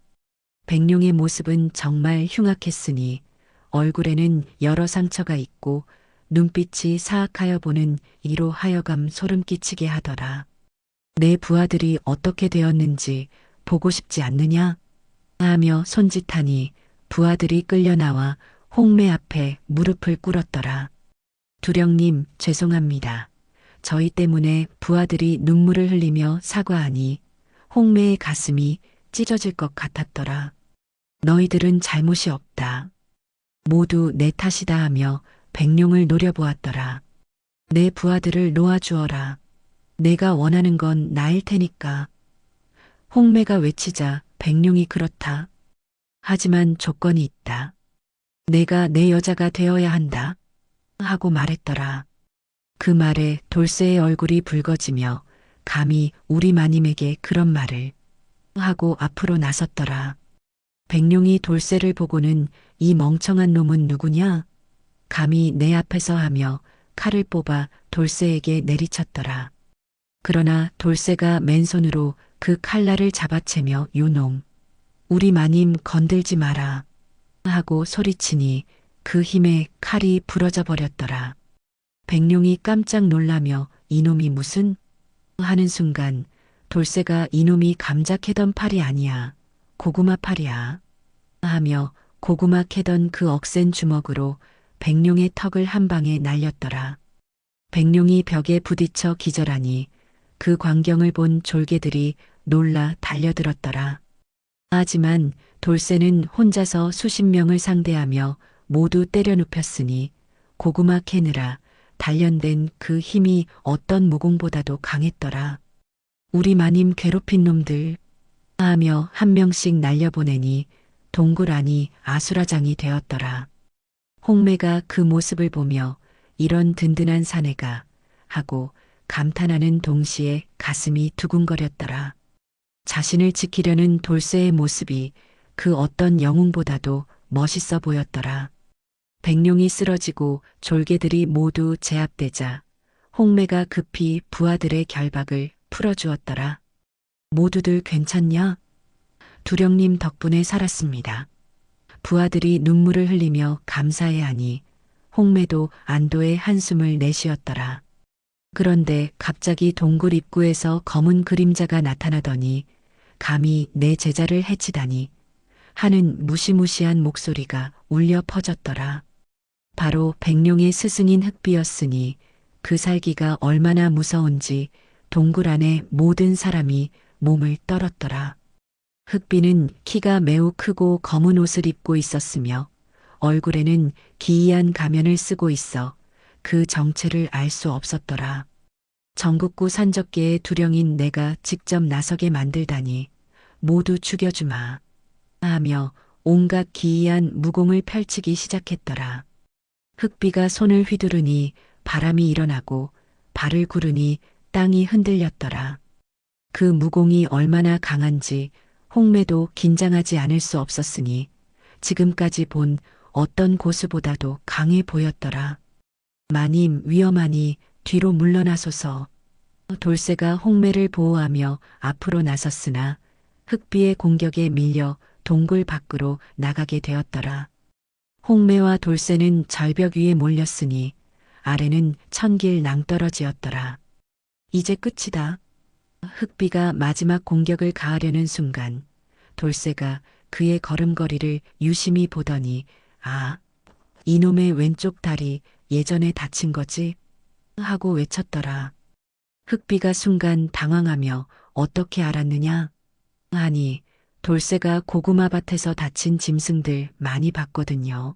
백룡의 모습은 정말 흉악했으니 얼굴에는 여러 상처가 있고 눈빛이 사악하여 보는 이로 하여금 소름 끼치게 하더라. 내 부하들이 어떻게 되었는지 보고 싶지 않느냐? 하며 손짓하니 부하들이 끌려 나와 홍매 앞에 무릎을 꿇었더라. 두령님 죄송합니다. 저희 때문에 부하들이 눈물을 흘리며 사과하니 홍매의 가슴이 찢어질 것 같았더라. 너희들은 잘못이 없다. 모두 내 탓이다 하며 백룡을 노려보았더라. 내 부하들을 놓아주어라. 내가 원하는 건 나일 테니까. 홍매가 외치자 백룡이 그렇다. 하지만 조건이 있다. 내가 내 여자가 되어야 한다. 하고 말했더라. 그 말에 돌쇠의 얼굴이 붉어지며 감히 우리 마님에게 그런 말을 하고 앞으로 나섰더라. 백룡이 돌쇠를 보고는 이 멍청한 놈은 누구냐? 감히 내 앞에서 하며 칼을 뽑아 돌쇠에게 내리쳤더라. 그러나 돌쇠가 맨손으로 그 칼날을 잡아채며 요놈, 우리 마님 건들지 마라 하고 소리치니 그 힘에 칼이 부러져 버렸더라. 백룡이 깜짝 놀라며 이놈이 무슨 하는 순간 돌쇠가 이놈이 감자 캐던 팔이 아니야. 고구마 팔이야. 하며 고구마 캐던 그 억센 주먹으로 백룡의 턱을 한 방에 날렸더라. 백룡이 벽에 부딪혀 기절하니 그 광경을 본 졸개들이 놀라 달려들었더라. 하지만 돌쇠는 혼자서 수십 명을 상대하며 모두 때려 눕혔으니 고구마 캐느라 단련된 그 힘이 어떤 무공보다도 강했더라. 우리 마님 괴롭힌 놈들 하며 한 명씩 날려보내니 동굴 안이 아수라장이 되었더라. 홍매가 그 모습을 보며 이런 든든한 사내가 하고 감탄하는 동시에 가슴이 두근거렸더라. 자신을 지키려는 돌쇠의 모습이 그 어떤 영웅보다도 멋있어 보였더라. 백룡이 쓰러지고 졸개들이 모두 제압되자 홍매가 급히 부하들의 결박을 풀어주었더라. 모두들 괜찮냐? 두령님 덕분에 살았습니다. 부하들이 눈물을 흘리며 감사해하니 홍매도 안도의 한숨을 내쉬었더라. 그런데 갑자기 동굴 입구에서 검은 그림자가 나타나더니 감히 내 제자를 해치다니 하는 무시무시한 목소리가 울려 퍼졌더라. 바로 백룡의 스승인 흑비였으니 그 살기가 얼마나 무서운지 동굴 안의 모든 사람이 몸을 떨었더라. 흑비는 키가 매우 크고 검은 옷을 입고 있었으며 얼굴에는 기이한 가면을 쓰고 있어 그 정체를 알 수 없었더라. 전국구 산적계의 두령인 내가 직접 나서게 만들다니 모두 죽여주마 하며 온갖 기이한 무공을 펼치기 시작했더라. 흑비가 손을 휘두르니 바람이 일어나고 발을 구르니 땅이 흔들렸더라. 그 무공이 얼마나 강한지 홍매도 긴장하지 않을 수 없었으니 지금까지 본 어떤 고수보다도 강해 보였더라. 마님 위험하니 뒤로 물러나소서. 돌쇠가 홍매를 보호하며 앞으로 나섰으나 흑비의 공격에 밀려 동굴 밖으로 나가게 되었더라. 홍매와 돌쇠는 절벽 위에 몰렸으니 아래는 천길 낭떠러지였더라. 이제 끝이다. 흑비가 마지막 공격을 가하려는 순간 돌쇠가 그의 걸음걸이를 유심히 보더니 아, 이놈의 왼쪽 다리 예전에 다친 거지? 하고 외쳤더라. 흑비가 순간 당황하며 어떻게 알았느냐? 아니, 돌쇠가 고구마 밭에서 다친 짐승들 많이 봤거든요.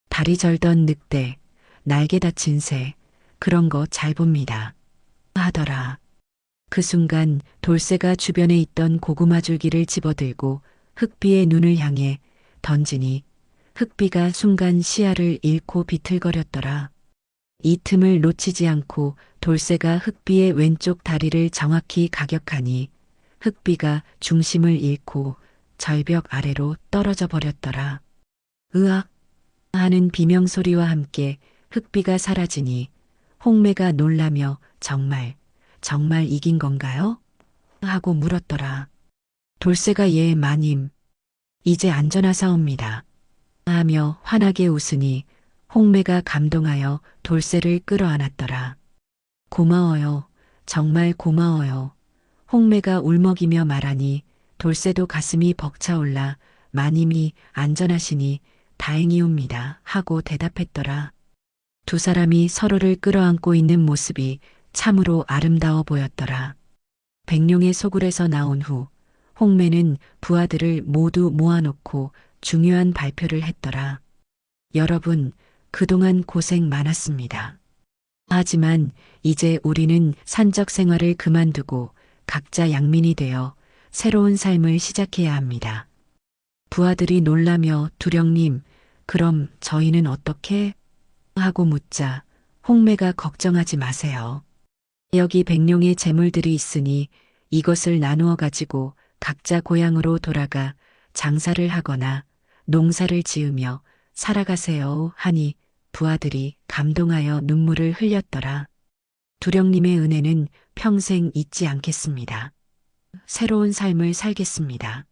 다리 절던 늑대, 날개 다친 새, 그런 거 잘 봅니다. 하더라. 그 순간 돌쇠가 주변에 있던 고구마 줄기를 집어들고 흑비의 눈을 향해 던지니 흑비가 순간 시야를 잃고 비틀거렸더라. 이 틈을 놓치지 않고 돌쇠가 흑비의 왼쪽 다리를 정확히 가격하니 흑비가 중심을 잃고 절벽 아래로 떨어져 버렸더라. 으악 하는 비명소리와 함께 흑비가 사라지니 홍매가 놀라며 정말 이긴 건가요? 하고 물었더라. 돌쇠가 예 마님, 이제 안전하사옵니다. 하며 환하게 웃으니 홍매가 감동하여 돌쇠를 끌어안았더라. 고마워요. 정말 고마워요. 홍매가 울먹이며 말하니 돌쇠도 가슴이 벅차올라 마님이 안전하시니 다행이옵니다 하고 대답했더라. 두 사람이 서로를 끌어안고 있는 모습이 참으로 아름다워 보였더라. 백룡의 소굴에서 나온 후 홍매는 부하들을 모두 모아놓고 중요한 발표를 했더라. 여러분, 그동안 고생 많았습니다. 하지만 이제 우리는 산적 생활을 그만두고 각자 양민이 되어 새로운 삶을 시작해야 합니다. 부하들이 놀라며 두령님, 그럼 저희는 어떻게? 하고 묻자 홍매가 걱정하지 마세요. 여기 백룡의 재물들이 있으니 이것을 나누어 가지고 각자 고향으로 돌아가 장사를 하거나 농사를 지으며 살아가세요 하니 부하들이 감동하여 눈물을 흘렸더라. 두령님의 은혜는 평생 잊지 않겠습니다. 새로운 삶을 살겠습니다.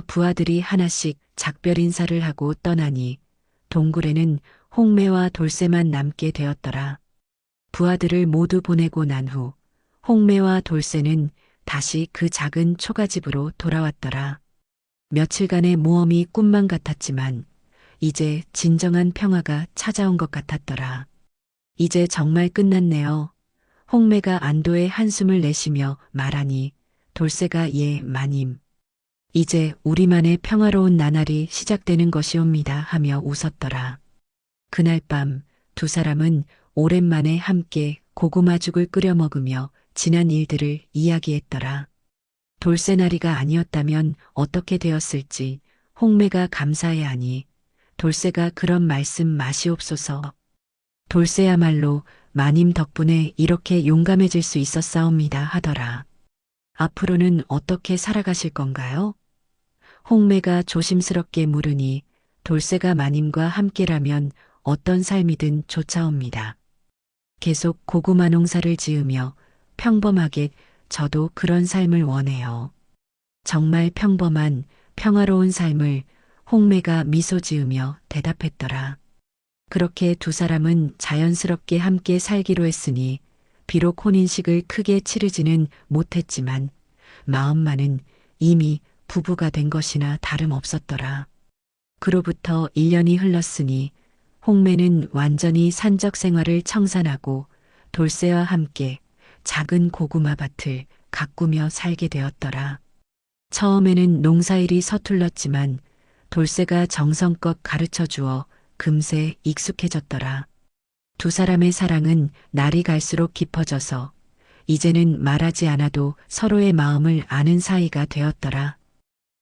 부하들이 하나씩 작별 인사를 하고 떠나니 동굴에는 홍매와 돌쇠만 남게 되었더라. 부하들을 모두 보내고 난 후 홍매와 돌쇠는 다시 그 작은 초가집으로 돌아왔더라. 며칠간의 모험이 꿈만 같았지만 이제 진정한 평화가 찾아온 것 같았더라. 이제 정말 끝났네요. 홍매가 안도의 한숨을 내쉬며 말하니 돌쇠가 예, 마님. 이제 우리만의 평화로운 나날이 시작되는 것이옵니다 하며 웃었더라. 그날 밤 두 사람은 오랜만에 함께 고구마죽을 끓여 먹으며 지난 일들을 이야기했더라. 돌쇠나리가 아니었다면 어떻게 되었을지 홍매가 감사해하니 돌쇠가 그런 말씀 마시옵소서. 돌쇠야말로 마님 덕분에 이렇게 용감해질 수 있었사옵니다 하더라. 앞으로는 어떻게 살아가실 건가요? 홍매가 조심스럽게 물으니 돌쇠가 마님과 함께라면 어떤 삶이든 좋사옵니다. 계속 고구마 농사를 지으며 평범하게 저도 그런 삶을 원해요. 정말 평범한 평화로운 삶을 홍매가 미소 지으며 대답했더라. 그렇게 두 사람은 자연스럽게 함께 살기로 했으니 비록 혼인식을 크게 치르지는 못했지만 마음만은 이미 부부가 된 것이나 다름없었더라. 그로부터 1년이 흘렀으니 홍매는 완전히 산적 생활을 청산하고 돌쇠와 함께 작은 고구마 밭을 가꾸며 살게 되었더라. 처음에는 농사일이 서툴렀지만 돌쇠가 정성껏 가르쳐 주어 금세 익숙해졌더라. 두 사람의 사랑은 날이 갈수록 깊어져서 이제는 말하지 않아도 서로의 마음을 아는 사이가 되었더라.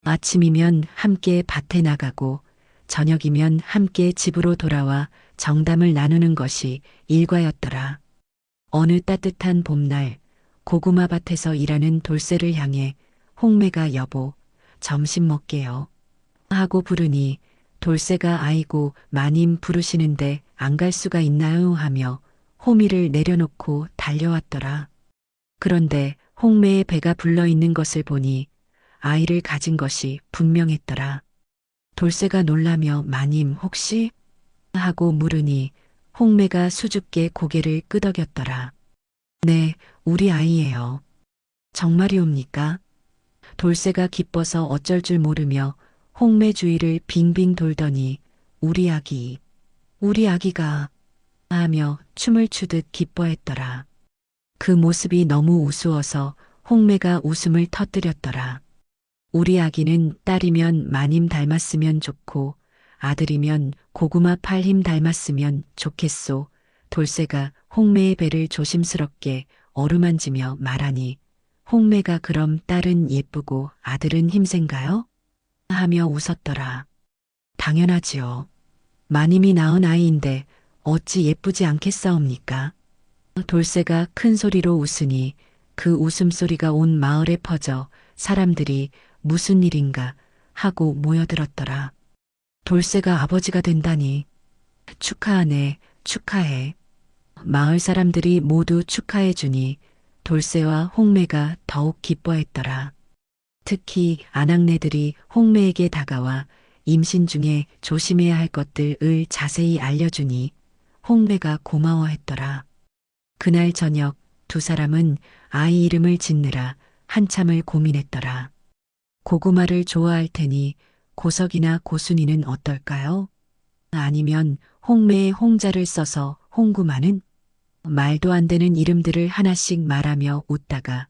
아침이면 함께 밭에 나가고 저녁이면 함께 집으로 돌아와 정담을 나누는 것이 일과였더라. 어느 따뜻한 봄날 고구마 밭에서 일하는 돌쇠를 향해 홍매가 여보, 점심 먹게요. 하고 부르니 돌쇠가 아이고 마님 부르시는데 안 갈 수가 있나요 하며 호미를 내려놓고 달려왔더라. 그런데 홍매의 배가 불러 있는 것을 보니 아이를 가진 것이 분명했더라. 돌쇠가 놀라며 마님 혹시? 하고 물으니 홍매가 수줍게 고개를 끄덕였더라. 네, 우리 아이예요. 정말이옵니까? 돌쇠가 기뻐서 어쩔 줄 모르며 홍매 주위를 빙빙 돌더니 우리 아기가 하며 춤을 추듯 기뻐했더라. 그 모습이 너무 우스워서 홍매가 웃음을 터뜨렸더라. 우리 아기는 딸이면 마님 닮았으면 좋고 아들이면 고구마 팔힘 닮았으면 좋겠소. 돌쇠가 홍매의 배를 조심스럽게 어루만지며 말하니 홍매가 그럼 딸은 예쁘고 아들은 힘센가요? 하며 웃었더라. 당연하지요. 마님이 낳은 아이인데 어찌 예쁘지 않겠사옵니까? 돌쇠가 큰 소리로 웃으니 그 웃음소리가 온 마을에 퍼져 사람들이 무슨 일인가 하고 모여들었더라. 돌쇠가 아버지가 된다니. 축하하네, 축하해. 마을 사람들이 모두 축하해 주니 돌쇠와 홍매가 더욱 기뻐했더라. 특히 아낙네들이 홍매에게 다가와 임신 중에 조심해야 할 것들을 자세히 알려주니 홍매가 고마워했더라. 그날 저녁 두 사람은 아이 이름을 짓느라 한참을 고민했더라. 고구마를 좋아할 테니 고석이나 고순이는 어떨까요? 아니면 홍매의 홍자를 써서 홍구마는? 말도 안 되는 이름들을 하나씩 말하며 웃다가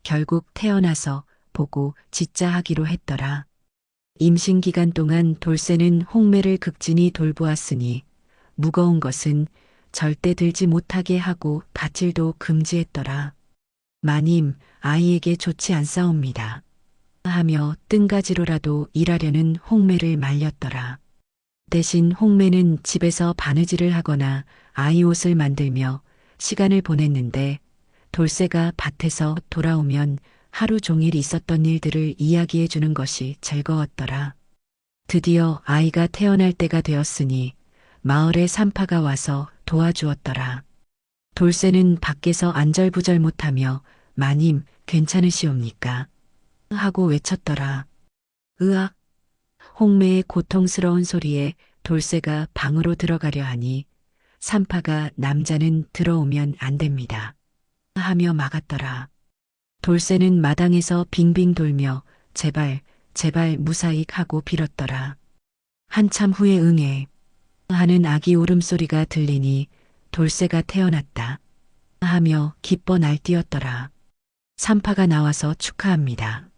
결국 태어나서 보고 짓자 하기로 했더라. 임신 기간 동안 돌쇠는 홍매를 극진히 돌보았으니 무거운 것은 절대 들지 못하게 하고 다칠도 금지했더라. 마님, 아이에게 좋지 않사옵니다. 하며 뜬가지로라도 일하려는 홍매를 말렸더라. 대신 홍매는 집에서 바느질을 하거나 아이 옷을 만들며 시간을 보냈는데 돌쇠가 밭에서 돌아오면 하루 종일 있었던 일들을 이야기해 주는 것이 즐거웠더라. 드디어 아이가 태어날 때가 되었으니 마을에 산파가 와서 도와주었더라. 돌쇠는 밖에서 안절부절 못하며 마님 괜찮으시옵니까? 하고 외쳤더라. 으악! 홍매의 고통스러운 소리에 돌쇠가 방으로 들어가려 하니 산파가 남자는 들어오면 안 됩니다. 하며 막았더라. 돌쇠는 마당에서 빙빙 돌며 제발 무사히 하고 빌었더라. 한참 후에 응애 하는 아기 울음소리가 들리니 돌쇠가 태어났다 하며 기뻐 날뛰었더라. 산파가 나와서 축하합니다.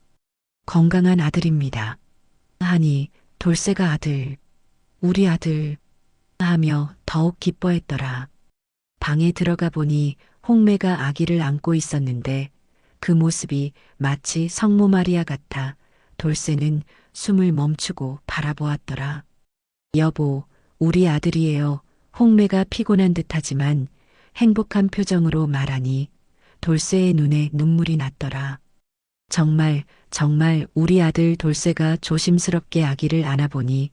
건강한 아들입니다. 하니 돌쇠가 아들, 우리 아들 하며 더욱 기뻐했더라. 방에 들어가 보니 홍매가 아기를 안고 있었는데 그 모습이 마치 성모 마리아 같아 돌쇠는 숨을 멈추고 바라보았더라. 여보, 우리 아들이에요. 홍매가 피곤한 듯하지만 행복한 표정으로 말하니 돌쇠의 눈에 눈물이 났더라. 정말 우리 아들 돌쇠가 조심스럽게 아기를 안아보니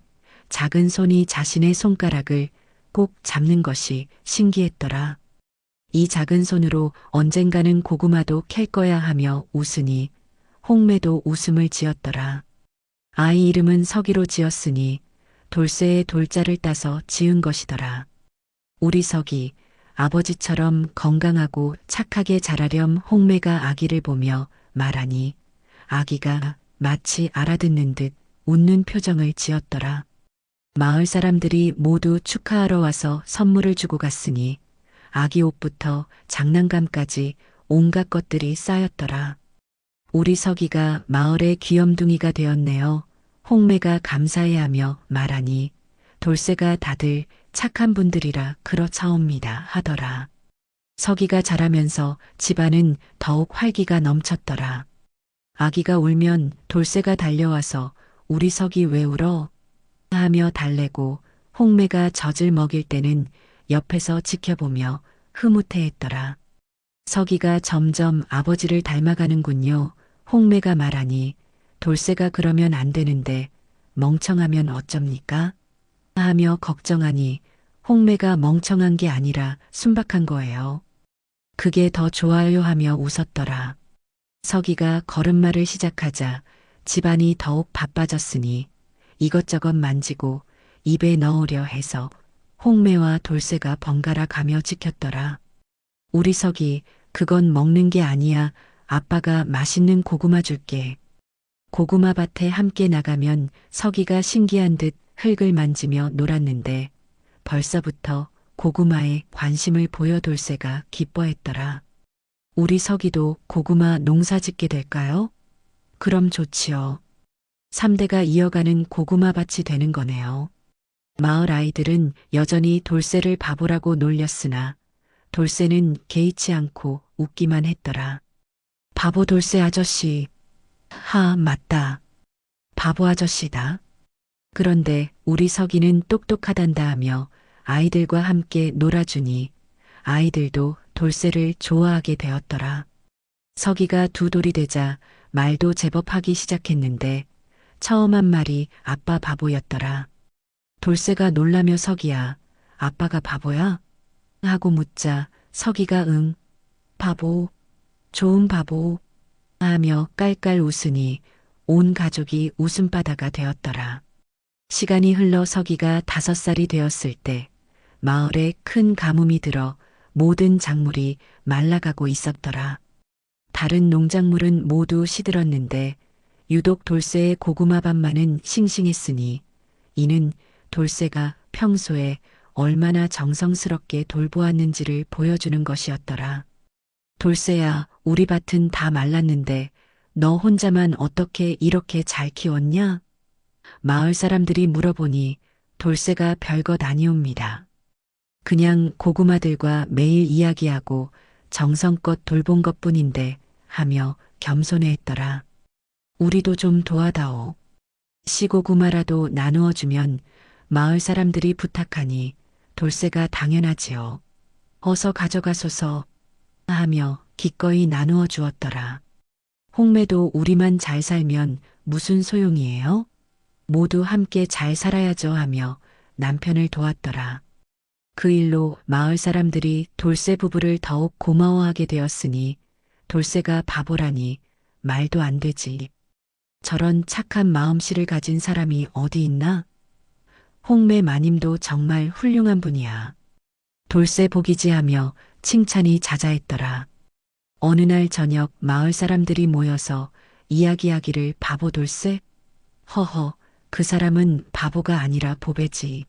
작은 손이 자신의 손가락을 꼭 잡는 것이 신기했더라. 이 작은 손으로 언젠가는 고구마도 캘 거야 하며 웃으니 홍매도 웃음을 지었더라. 아이 이름은 석이로 지었으니 돌쇠의 돌자를 따서 지은 것이더라. 우리 석이 아버지처럼 건강하고 착하게 자라렴. 홍매가 아기를 보며 말하니 아기가 마치 알아듣는 듯 웃는 표정을 지었더라. 마을 사람들이 모두 축하하러 와서 선물을 주고 갔으니 아기 옷부터 장난감까지 온갖 것들이 쌓였더라. 우리 석이가 마을의 귀염둥이가 되었네요. 홍매가 감사해하며 말하니 돌쇠가 다들 착한 분들이라 그렇사옵니다 하더라. 석이가 자라면서 집안은 더욱 활기가 넘쳤더라. 아기가 울면 돌쇠가 달려와서 우리 석이 왜 울어? 하며 달래고 홍매가 젖을 먹일 때는 옆에서 지켜보며 흐뭇해했더라. 석이가 점점 아버지를 닮아가는군요. 홍매가 말하니 돌쇠가 그러면 안 되는데 멍청하면 어쩝니까? 하며 걱정하니 홍매가 멍청한 게 아니라 순박한 거예요. 그게 더 좋아요 하며 웃었더라. 석이가 걸음마를 시작하자 집안이 더욱 바빠졌으니 이것저것 만지고 입에 넣으려 해서 홍매와 돌쇠가 번갈아 가며 지켰더라. 우리 석이 그건 먹는 게 아니야. 아빠가 맛있는 고구마 줄게. 고구마 밭에 함께 나가면 석이가 신기한 듯 흙을 만지며 놀았는데 벌써부터 고구마에 관심을 보여 돌쇠가 기뻐했더라. 우리 석이도 고구마 농사 짓게 될까요? 그럼 좋지요. 3대가 이어가는 고구마 밭이 되는 거네요. 마을 아이들은 여전히 돌쇠를 바보라고 놀렸으나 돌쇠는 개의치 않고 웃기만 했더라. 바보 돌쇠 아저씨. 맞다. 바보 아저씨다. 그런데 우리 석이는 똑똑하단다 하며 아이들과 함께 놀아주니 아이들도 돌쇠를 좋아하게 되었더라. 석이가 두 돌이 되자 말도 제법 하기 시작했는데 처음 한 말이 아빠 바보였더라. 돌쇠가 놀라며 석이야, 아빠가 바보야? 하고 묻자 석이가 응, 바보, 좋은 바보 하며 깔깔 웃으니 온 가족이 웃음바다가 되었더라. 시간이 흘러 석이가 5살이 되었을 때 마을에 큰 가뭄이 들어 모든 작물이 말라가고 있었더라. 다른 농작물은 모두 시들었는데 유독 돌쇠의 고구마밭만은 싱싱했으니 이는 돌쇠가 평소에 얼마나 정성스럽게 돌보았는지를 보여주는 것이었더라. 돌쇠야, 우리 밭은 다 말랐는데 너 혼자만 어떻게 이렇게 잘 키웠냐? 마을 사람들이 물어보니 돌쇠가 별것 아니옵니다. 그냥 고구마들과 매일 이야기하고 정성껏 돌본 것뿐인데 하며 겸손해했더라. 우리도 좀 도와다오. 씨고구마라도 나누어 주면 마을 사람들이 부탁하니 돌쇠가 당연하지요. 어서 가져가소서 하며 기꺼이 나누어 주었더라. 홍매도 우리만 잘 살면 무슨 소용이에요? 모두 함께 잘 살아야죠 하며 남편을 도왔더라. 그 일로 마을 사람들이 돌쇠 부부를 더욱 고마워하게 되었으니 돌쇠가 바보라니 말도 안 되지. 저런 착한 마음씨를 가진 사람이 어디 있나? 홍매 마님도 정말 훌륭한 분이야. 돌쇠 복이지 하며 칭찬이 자자했더라. 어느 날 저녁 마을 사람들이 모여서 이야기하기를 바보 돌쇠? 허허, 그 사람은 바보가 아니라 보배지.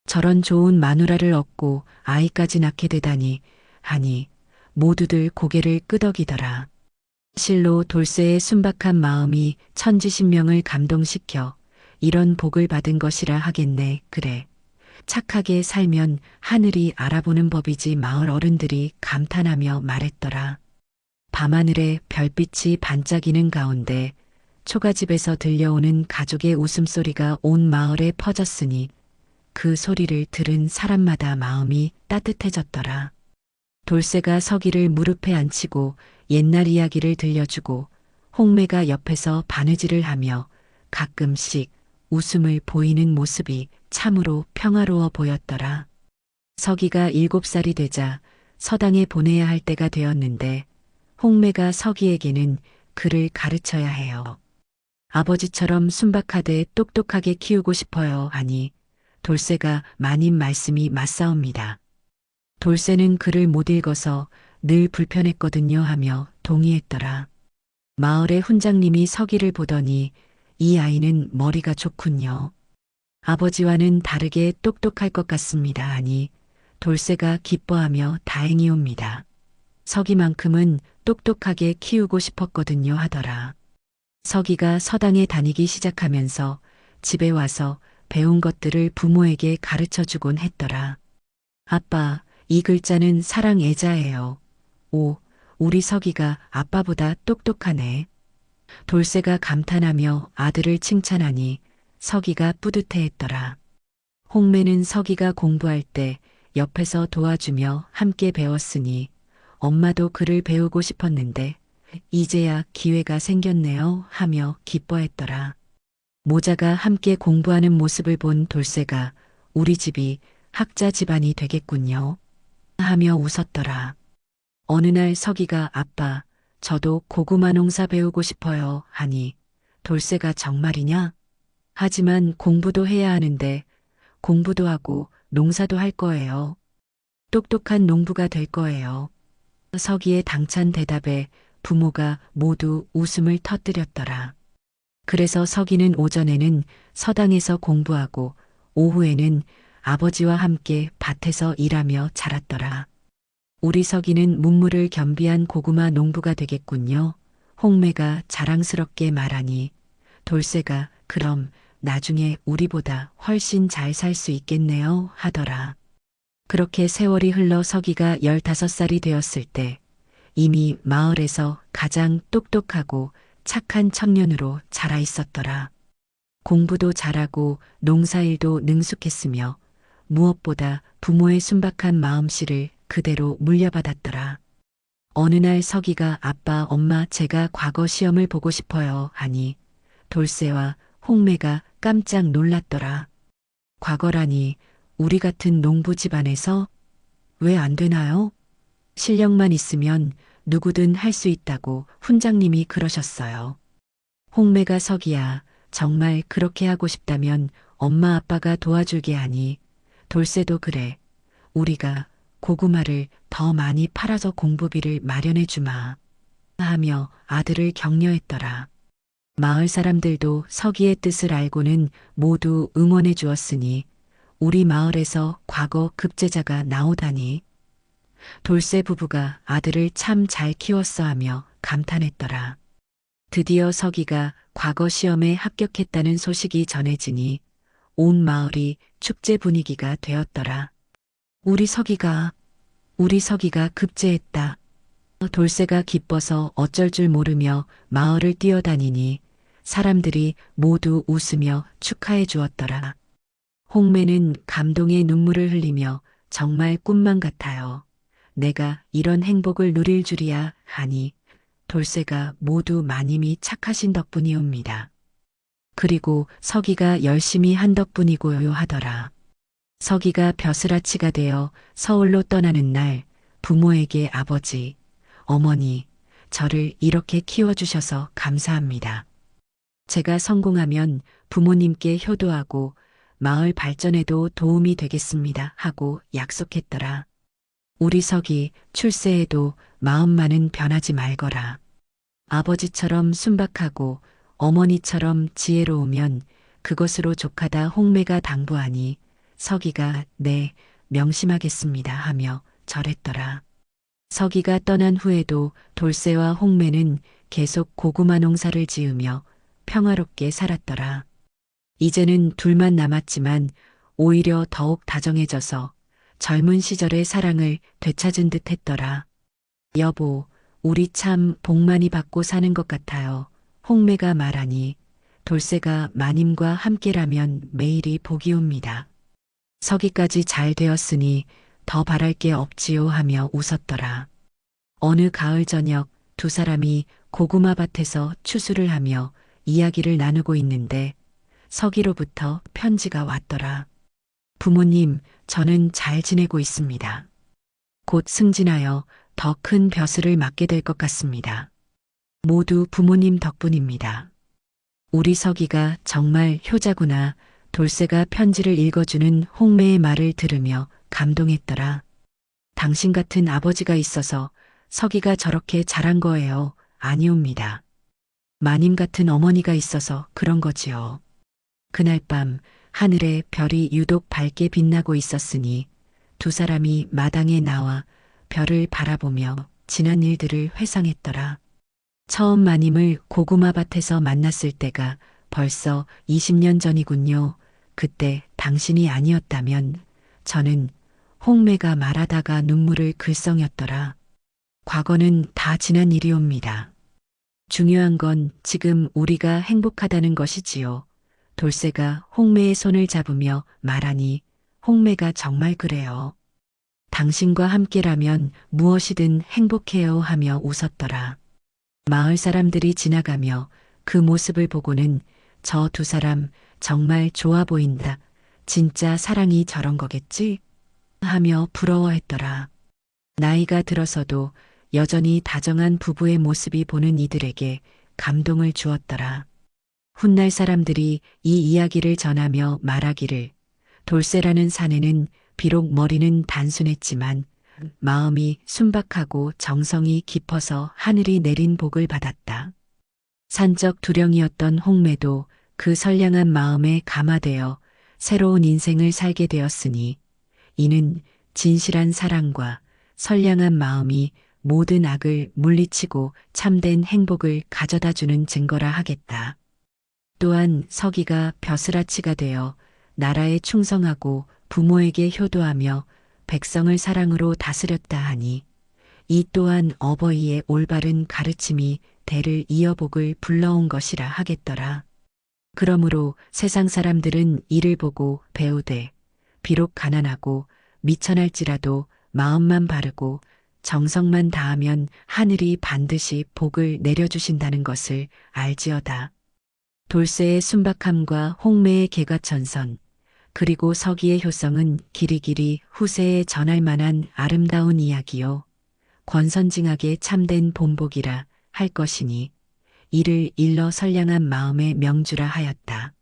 저런 좋은 마누라를 얻고 아이까지 낳게 되다니 하니 모두들 고개를 끄덕이더라. 실로 돌쇠의 순박한 마음이 천지신명을 감동시켜 이런 복을 받은 것이라 하겠네. 그래. 착하게 살면 하늘이 알아보는 법이지. 마을 어른들이 감탄하며 말했더라. 밤하늘에 별빛이 반짝이는 가운데 초가집에서 들려오는 가족의 웃음소리가 온 마을에 퍼졌으니 그 소리를 들은 사람마다 마음이 따뜻해졌더라. 돌쇠가 서기를 무릎에 앉히고 옛날 이야기를 들려주고 홍매가 옆에서 바느질을 하며 가끔씩 웃음을 보이는 모습이 참으로 평화로워 보였더라. 서기가 7살이 되자 서당에 보내야 할 때가 되었는데 홍매가 서기에게는 그를 가르쳐야 해요. 아버지처럼 순박하되 똑똑하게 키우고 싶어요 하니 돌쇠가 마님 말씀이 맞사옵니다. 돌쇠는 글을 못 읽어서 늘 불편했거든요 하며 동의했더라. 마을의 훈장님이 서기를 보더니 이 아이는 머리가 좋군요. 아버지와는 다르게 똑똑할 것 같습니다 하니 돌쇠가 기뻐하며 다행이옵니다. 서기만큼은 똑똑하게 키우고 싶었거든요 하더라. 서기가 서당에 다니기 시작하면서 집에 와서 배운 것들을 부모에게 가르쳐주곤 했더라. 아빠, 이 글자는 사랑 애자예요. 오, 우리 서기가 아빠보다 똑똑하네. 돌쇠가 감탄하며 아들을 칭찬하니 서기가 뿌듯해했더라. 홍매는 서기가 공부할 때 옆에서 도와주며 함께 배웠으니 엄마도 글을 배우고 싶었는데 이제야 기회가 생겼네요 하며 기뻐했더라. 모자가 함께 공부하는 모습을 본 돌쇠가 우리 집이 학자 집안이 되겠군요 하며 웃었더라. 어느 날 서기가 아빠, 저도 고구마 농사 배우고 싶어요 하니 돌쇠가 정말이냐? 하지만 공부도 해야 하는데 공부도 하고 농사도 할 거예요. 똑똑한 농부가 될 거예요. 서기의 당찬 대답에 부모가 모두 웃음을 터뜨렸더라. 그래서 서기는 오전에는 서당에서 공부하고 오후에는 아버지와 함께 밭에서 일하며 자랐더라. 우리 서기는 문물을 겸비한 고구마 농부가 되겠군요. 홍매가 자랑스럽게 말하니 돌쇠가 그럼 나중에 우리보다 훨씬 잘 살 수 있겠네요 하더라. 그렇게 세월이 흘러 서기가 15살이 되었을 때 이미 마을에서 가장 똑똑하고 착한 청년으로 자라 있었더라. 공부도 잘하고 농사일도 능숙했으며 무엇보다 부모의 순박한 마음씨를 그대로 물려받았더라. 어느 날 서기가 아빠, 엄마, 제가 과거 시험을 보고 싶어요 하니 돌쇠와 홍매가 깜짝 놀랐더라. 과거라니 우리 같은 농부 집안에서 왜 안 되나요? 실력만 있으면 누구든 할 수 있다고 훈장님이 그러셨어요. 홍매가 서기야, 정말 그렇게 하고 싶다면 엄마 아빠가 도와줄게 하니 돌쇠도 그래. 우리가 고구마를 더 많이 팔아서 공부비를 마련해 주마 하며 아들을 격려했더라. 마을 사람들도 서기의 뜻을 알고는 모두 응원해 주었으니 우리 마을에서 과거 급제자가 나오다니 돌쇠 부부가 아들을 참 잘 키웠어 하며 감탄했더라. 드디어 서기가 과거 시험에 합격했다는 소식이 전해지니 온 마을이 축제 분위기가 되었더라. 우리 서기가 급제했다. 돌쇠가 기뻐서 어쩔 줄 모르며 마을을 뛰어다니니 사람들이 모두 웃으며 축하해 주었더라. 홍매는 감동의 눈물을 흘리며 정말 꿈만 같아요. 내가 이런 행복을 누릴 줄이야 하니 돌쇠가 모두 마님이 착하신 덕분이옵니다. 그리고 서기가 열심히 한 덕분이고요 하더라. 서기가 벼슬아치가 되어 서울로 떠나는 날 부모에게 아버지, 어머니, 저를 이렇게 키워주셔서 감사합니다. 제가 성공하면 부모님께 효도하고 마을 발전에도 도움이 되겠습니다 하고 약속했더라. 우리 서기 출세해도 마음만은 변하지 말거라. 아버지처럼 순박하고 어머니처럼 지혜로우면 그것으로 족하다 홍매가 당부하니 서기가 네, 명심하겠습니다 하며 절했더라. 서기가 떠난 후에도 돌쇠와 홍매는 계속 고구마 농사를 지으며 평화롭게 살았더라. 이제는 둘만 남았지만 오히려 더욱 다정해져서 젊은 시절의 사랑을 되찾은 듯 했더라. 여보, 우리 참 복 많이 받고 사는 것 같아요. 홍매가 말하니 돌쇠가 마님과 함께라면 매일이 복이 옵니다. 서기까지 잘 되었으니 더 바랄 게 없지요 하며 웃었더라. 어느 가을 저녁 두 사람이 고구마 밭에서 추수를 하며 이야기를 나누고 있는데 서기로부터 편지가 왔더라. 부모님, 저는 잘 지내고 있습니다. 곧 승진하여 더 큰 벼슬을 맡게 될 것 같습니다. 모두 부모님 덕분입니다. 우리 서기가 정말 효자구나. 돌쇠가 편지를 읽어주는 홍매의 말을 들으며 감동했더라. 당신 같은 아버지가 있어서 서기가 저렇게 잘한 거예요. 아니옵니다. 마님 같은 어머니가 있어서 그런 거지요. 그날 밤 하늘에 별이 유독 밝게 빛나고 있었으니 두 사람이 마당에 나와 별을 바라보며 지난 일들을 회상했더라. 처음 마님을 고구마 밭에서 만났을 때가 벌써 20년 전이군요. 그때 당신이 아니었다면 저는 홍매가 말하다가 눈물을 글썽였더라. 과거는 다 지난 일이옵니다. 중요한 건 지금 우리가 행복하다는 것이지요. 돌쇠가 홍매의 손을 잡으며 말하니 홍매가 정말 그래요. 당신과 함께라면 무엇이든 행복해요 하며 웃었더라. 마을 사람들이 지나가며 그 모습을 보고는 저 두 사람 정말 좋아 보인다. 진짜 사랑이 저런 거겠지? 하며 부러워했더라. 나이가 들어서도 여전히 다정한 부부의 모습이 보는 이들에게 감동을 주었더라. 훗날 사람들이 이 이야기를 전하며 말하기를 돌쇠라는 사내는 비록 머리는 단순했지만 마음이 순박하고 정성이 깊어서 하늘이 내린 복을 받았다. 산적 두령이었던 홍매도 그 선량한 마음에 감화되어 새로운 인생을 살게 되었으니 이는 진실한 사랑과 선량한 마음이 모든 악을 물리치고 참된 행복을 가져다주는 증거라 하겠다. 또한 서기가 벼슬아치가 되어 나라에 충성하고 부모에게 효도하며 백성을 사랑으로 다스렸다 하니 이 또한 어버이의 올바른 가르침이 대를 이어 복을 불러온 것이라 하겠더라. 그러므로 세상 사람들은 이를 보고 배우되 비록 가난하고 미천할지라도 마음만 바르고 정성만 다하면 하늘이 반드시 복을 내려주신다는 것을 알지어다. 돌쇠의 순박함과 홍매의 개과천선, 그리고 서기의 효성은 길이길이 후세에 전할 만한 아름다운 이야기요. 권선징악의 참된 본복이라 할 것이니 이를 일러 선량한 마음의 명주라 하였다.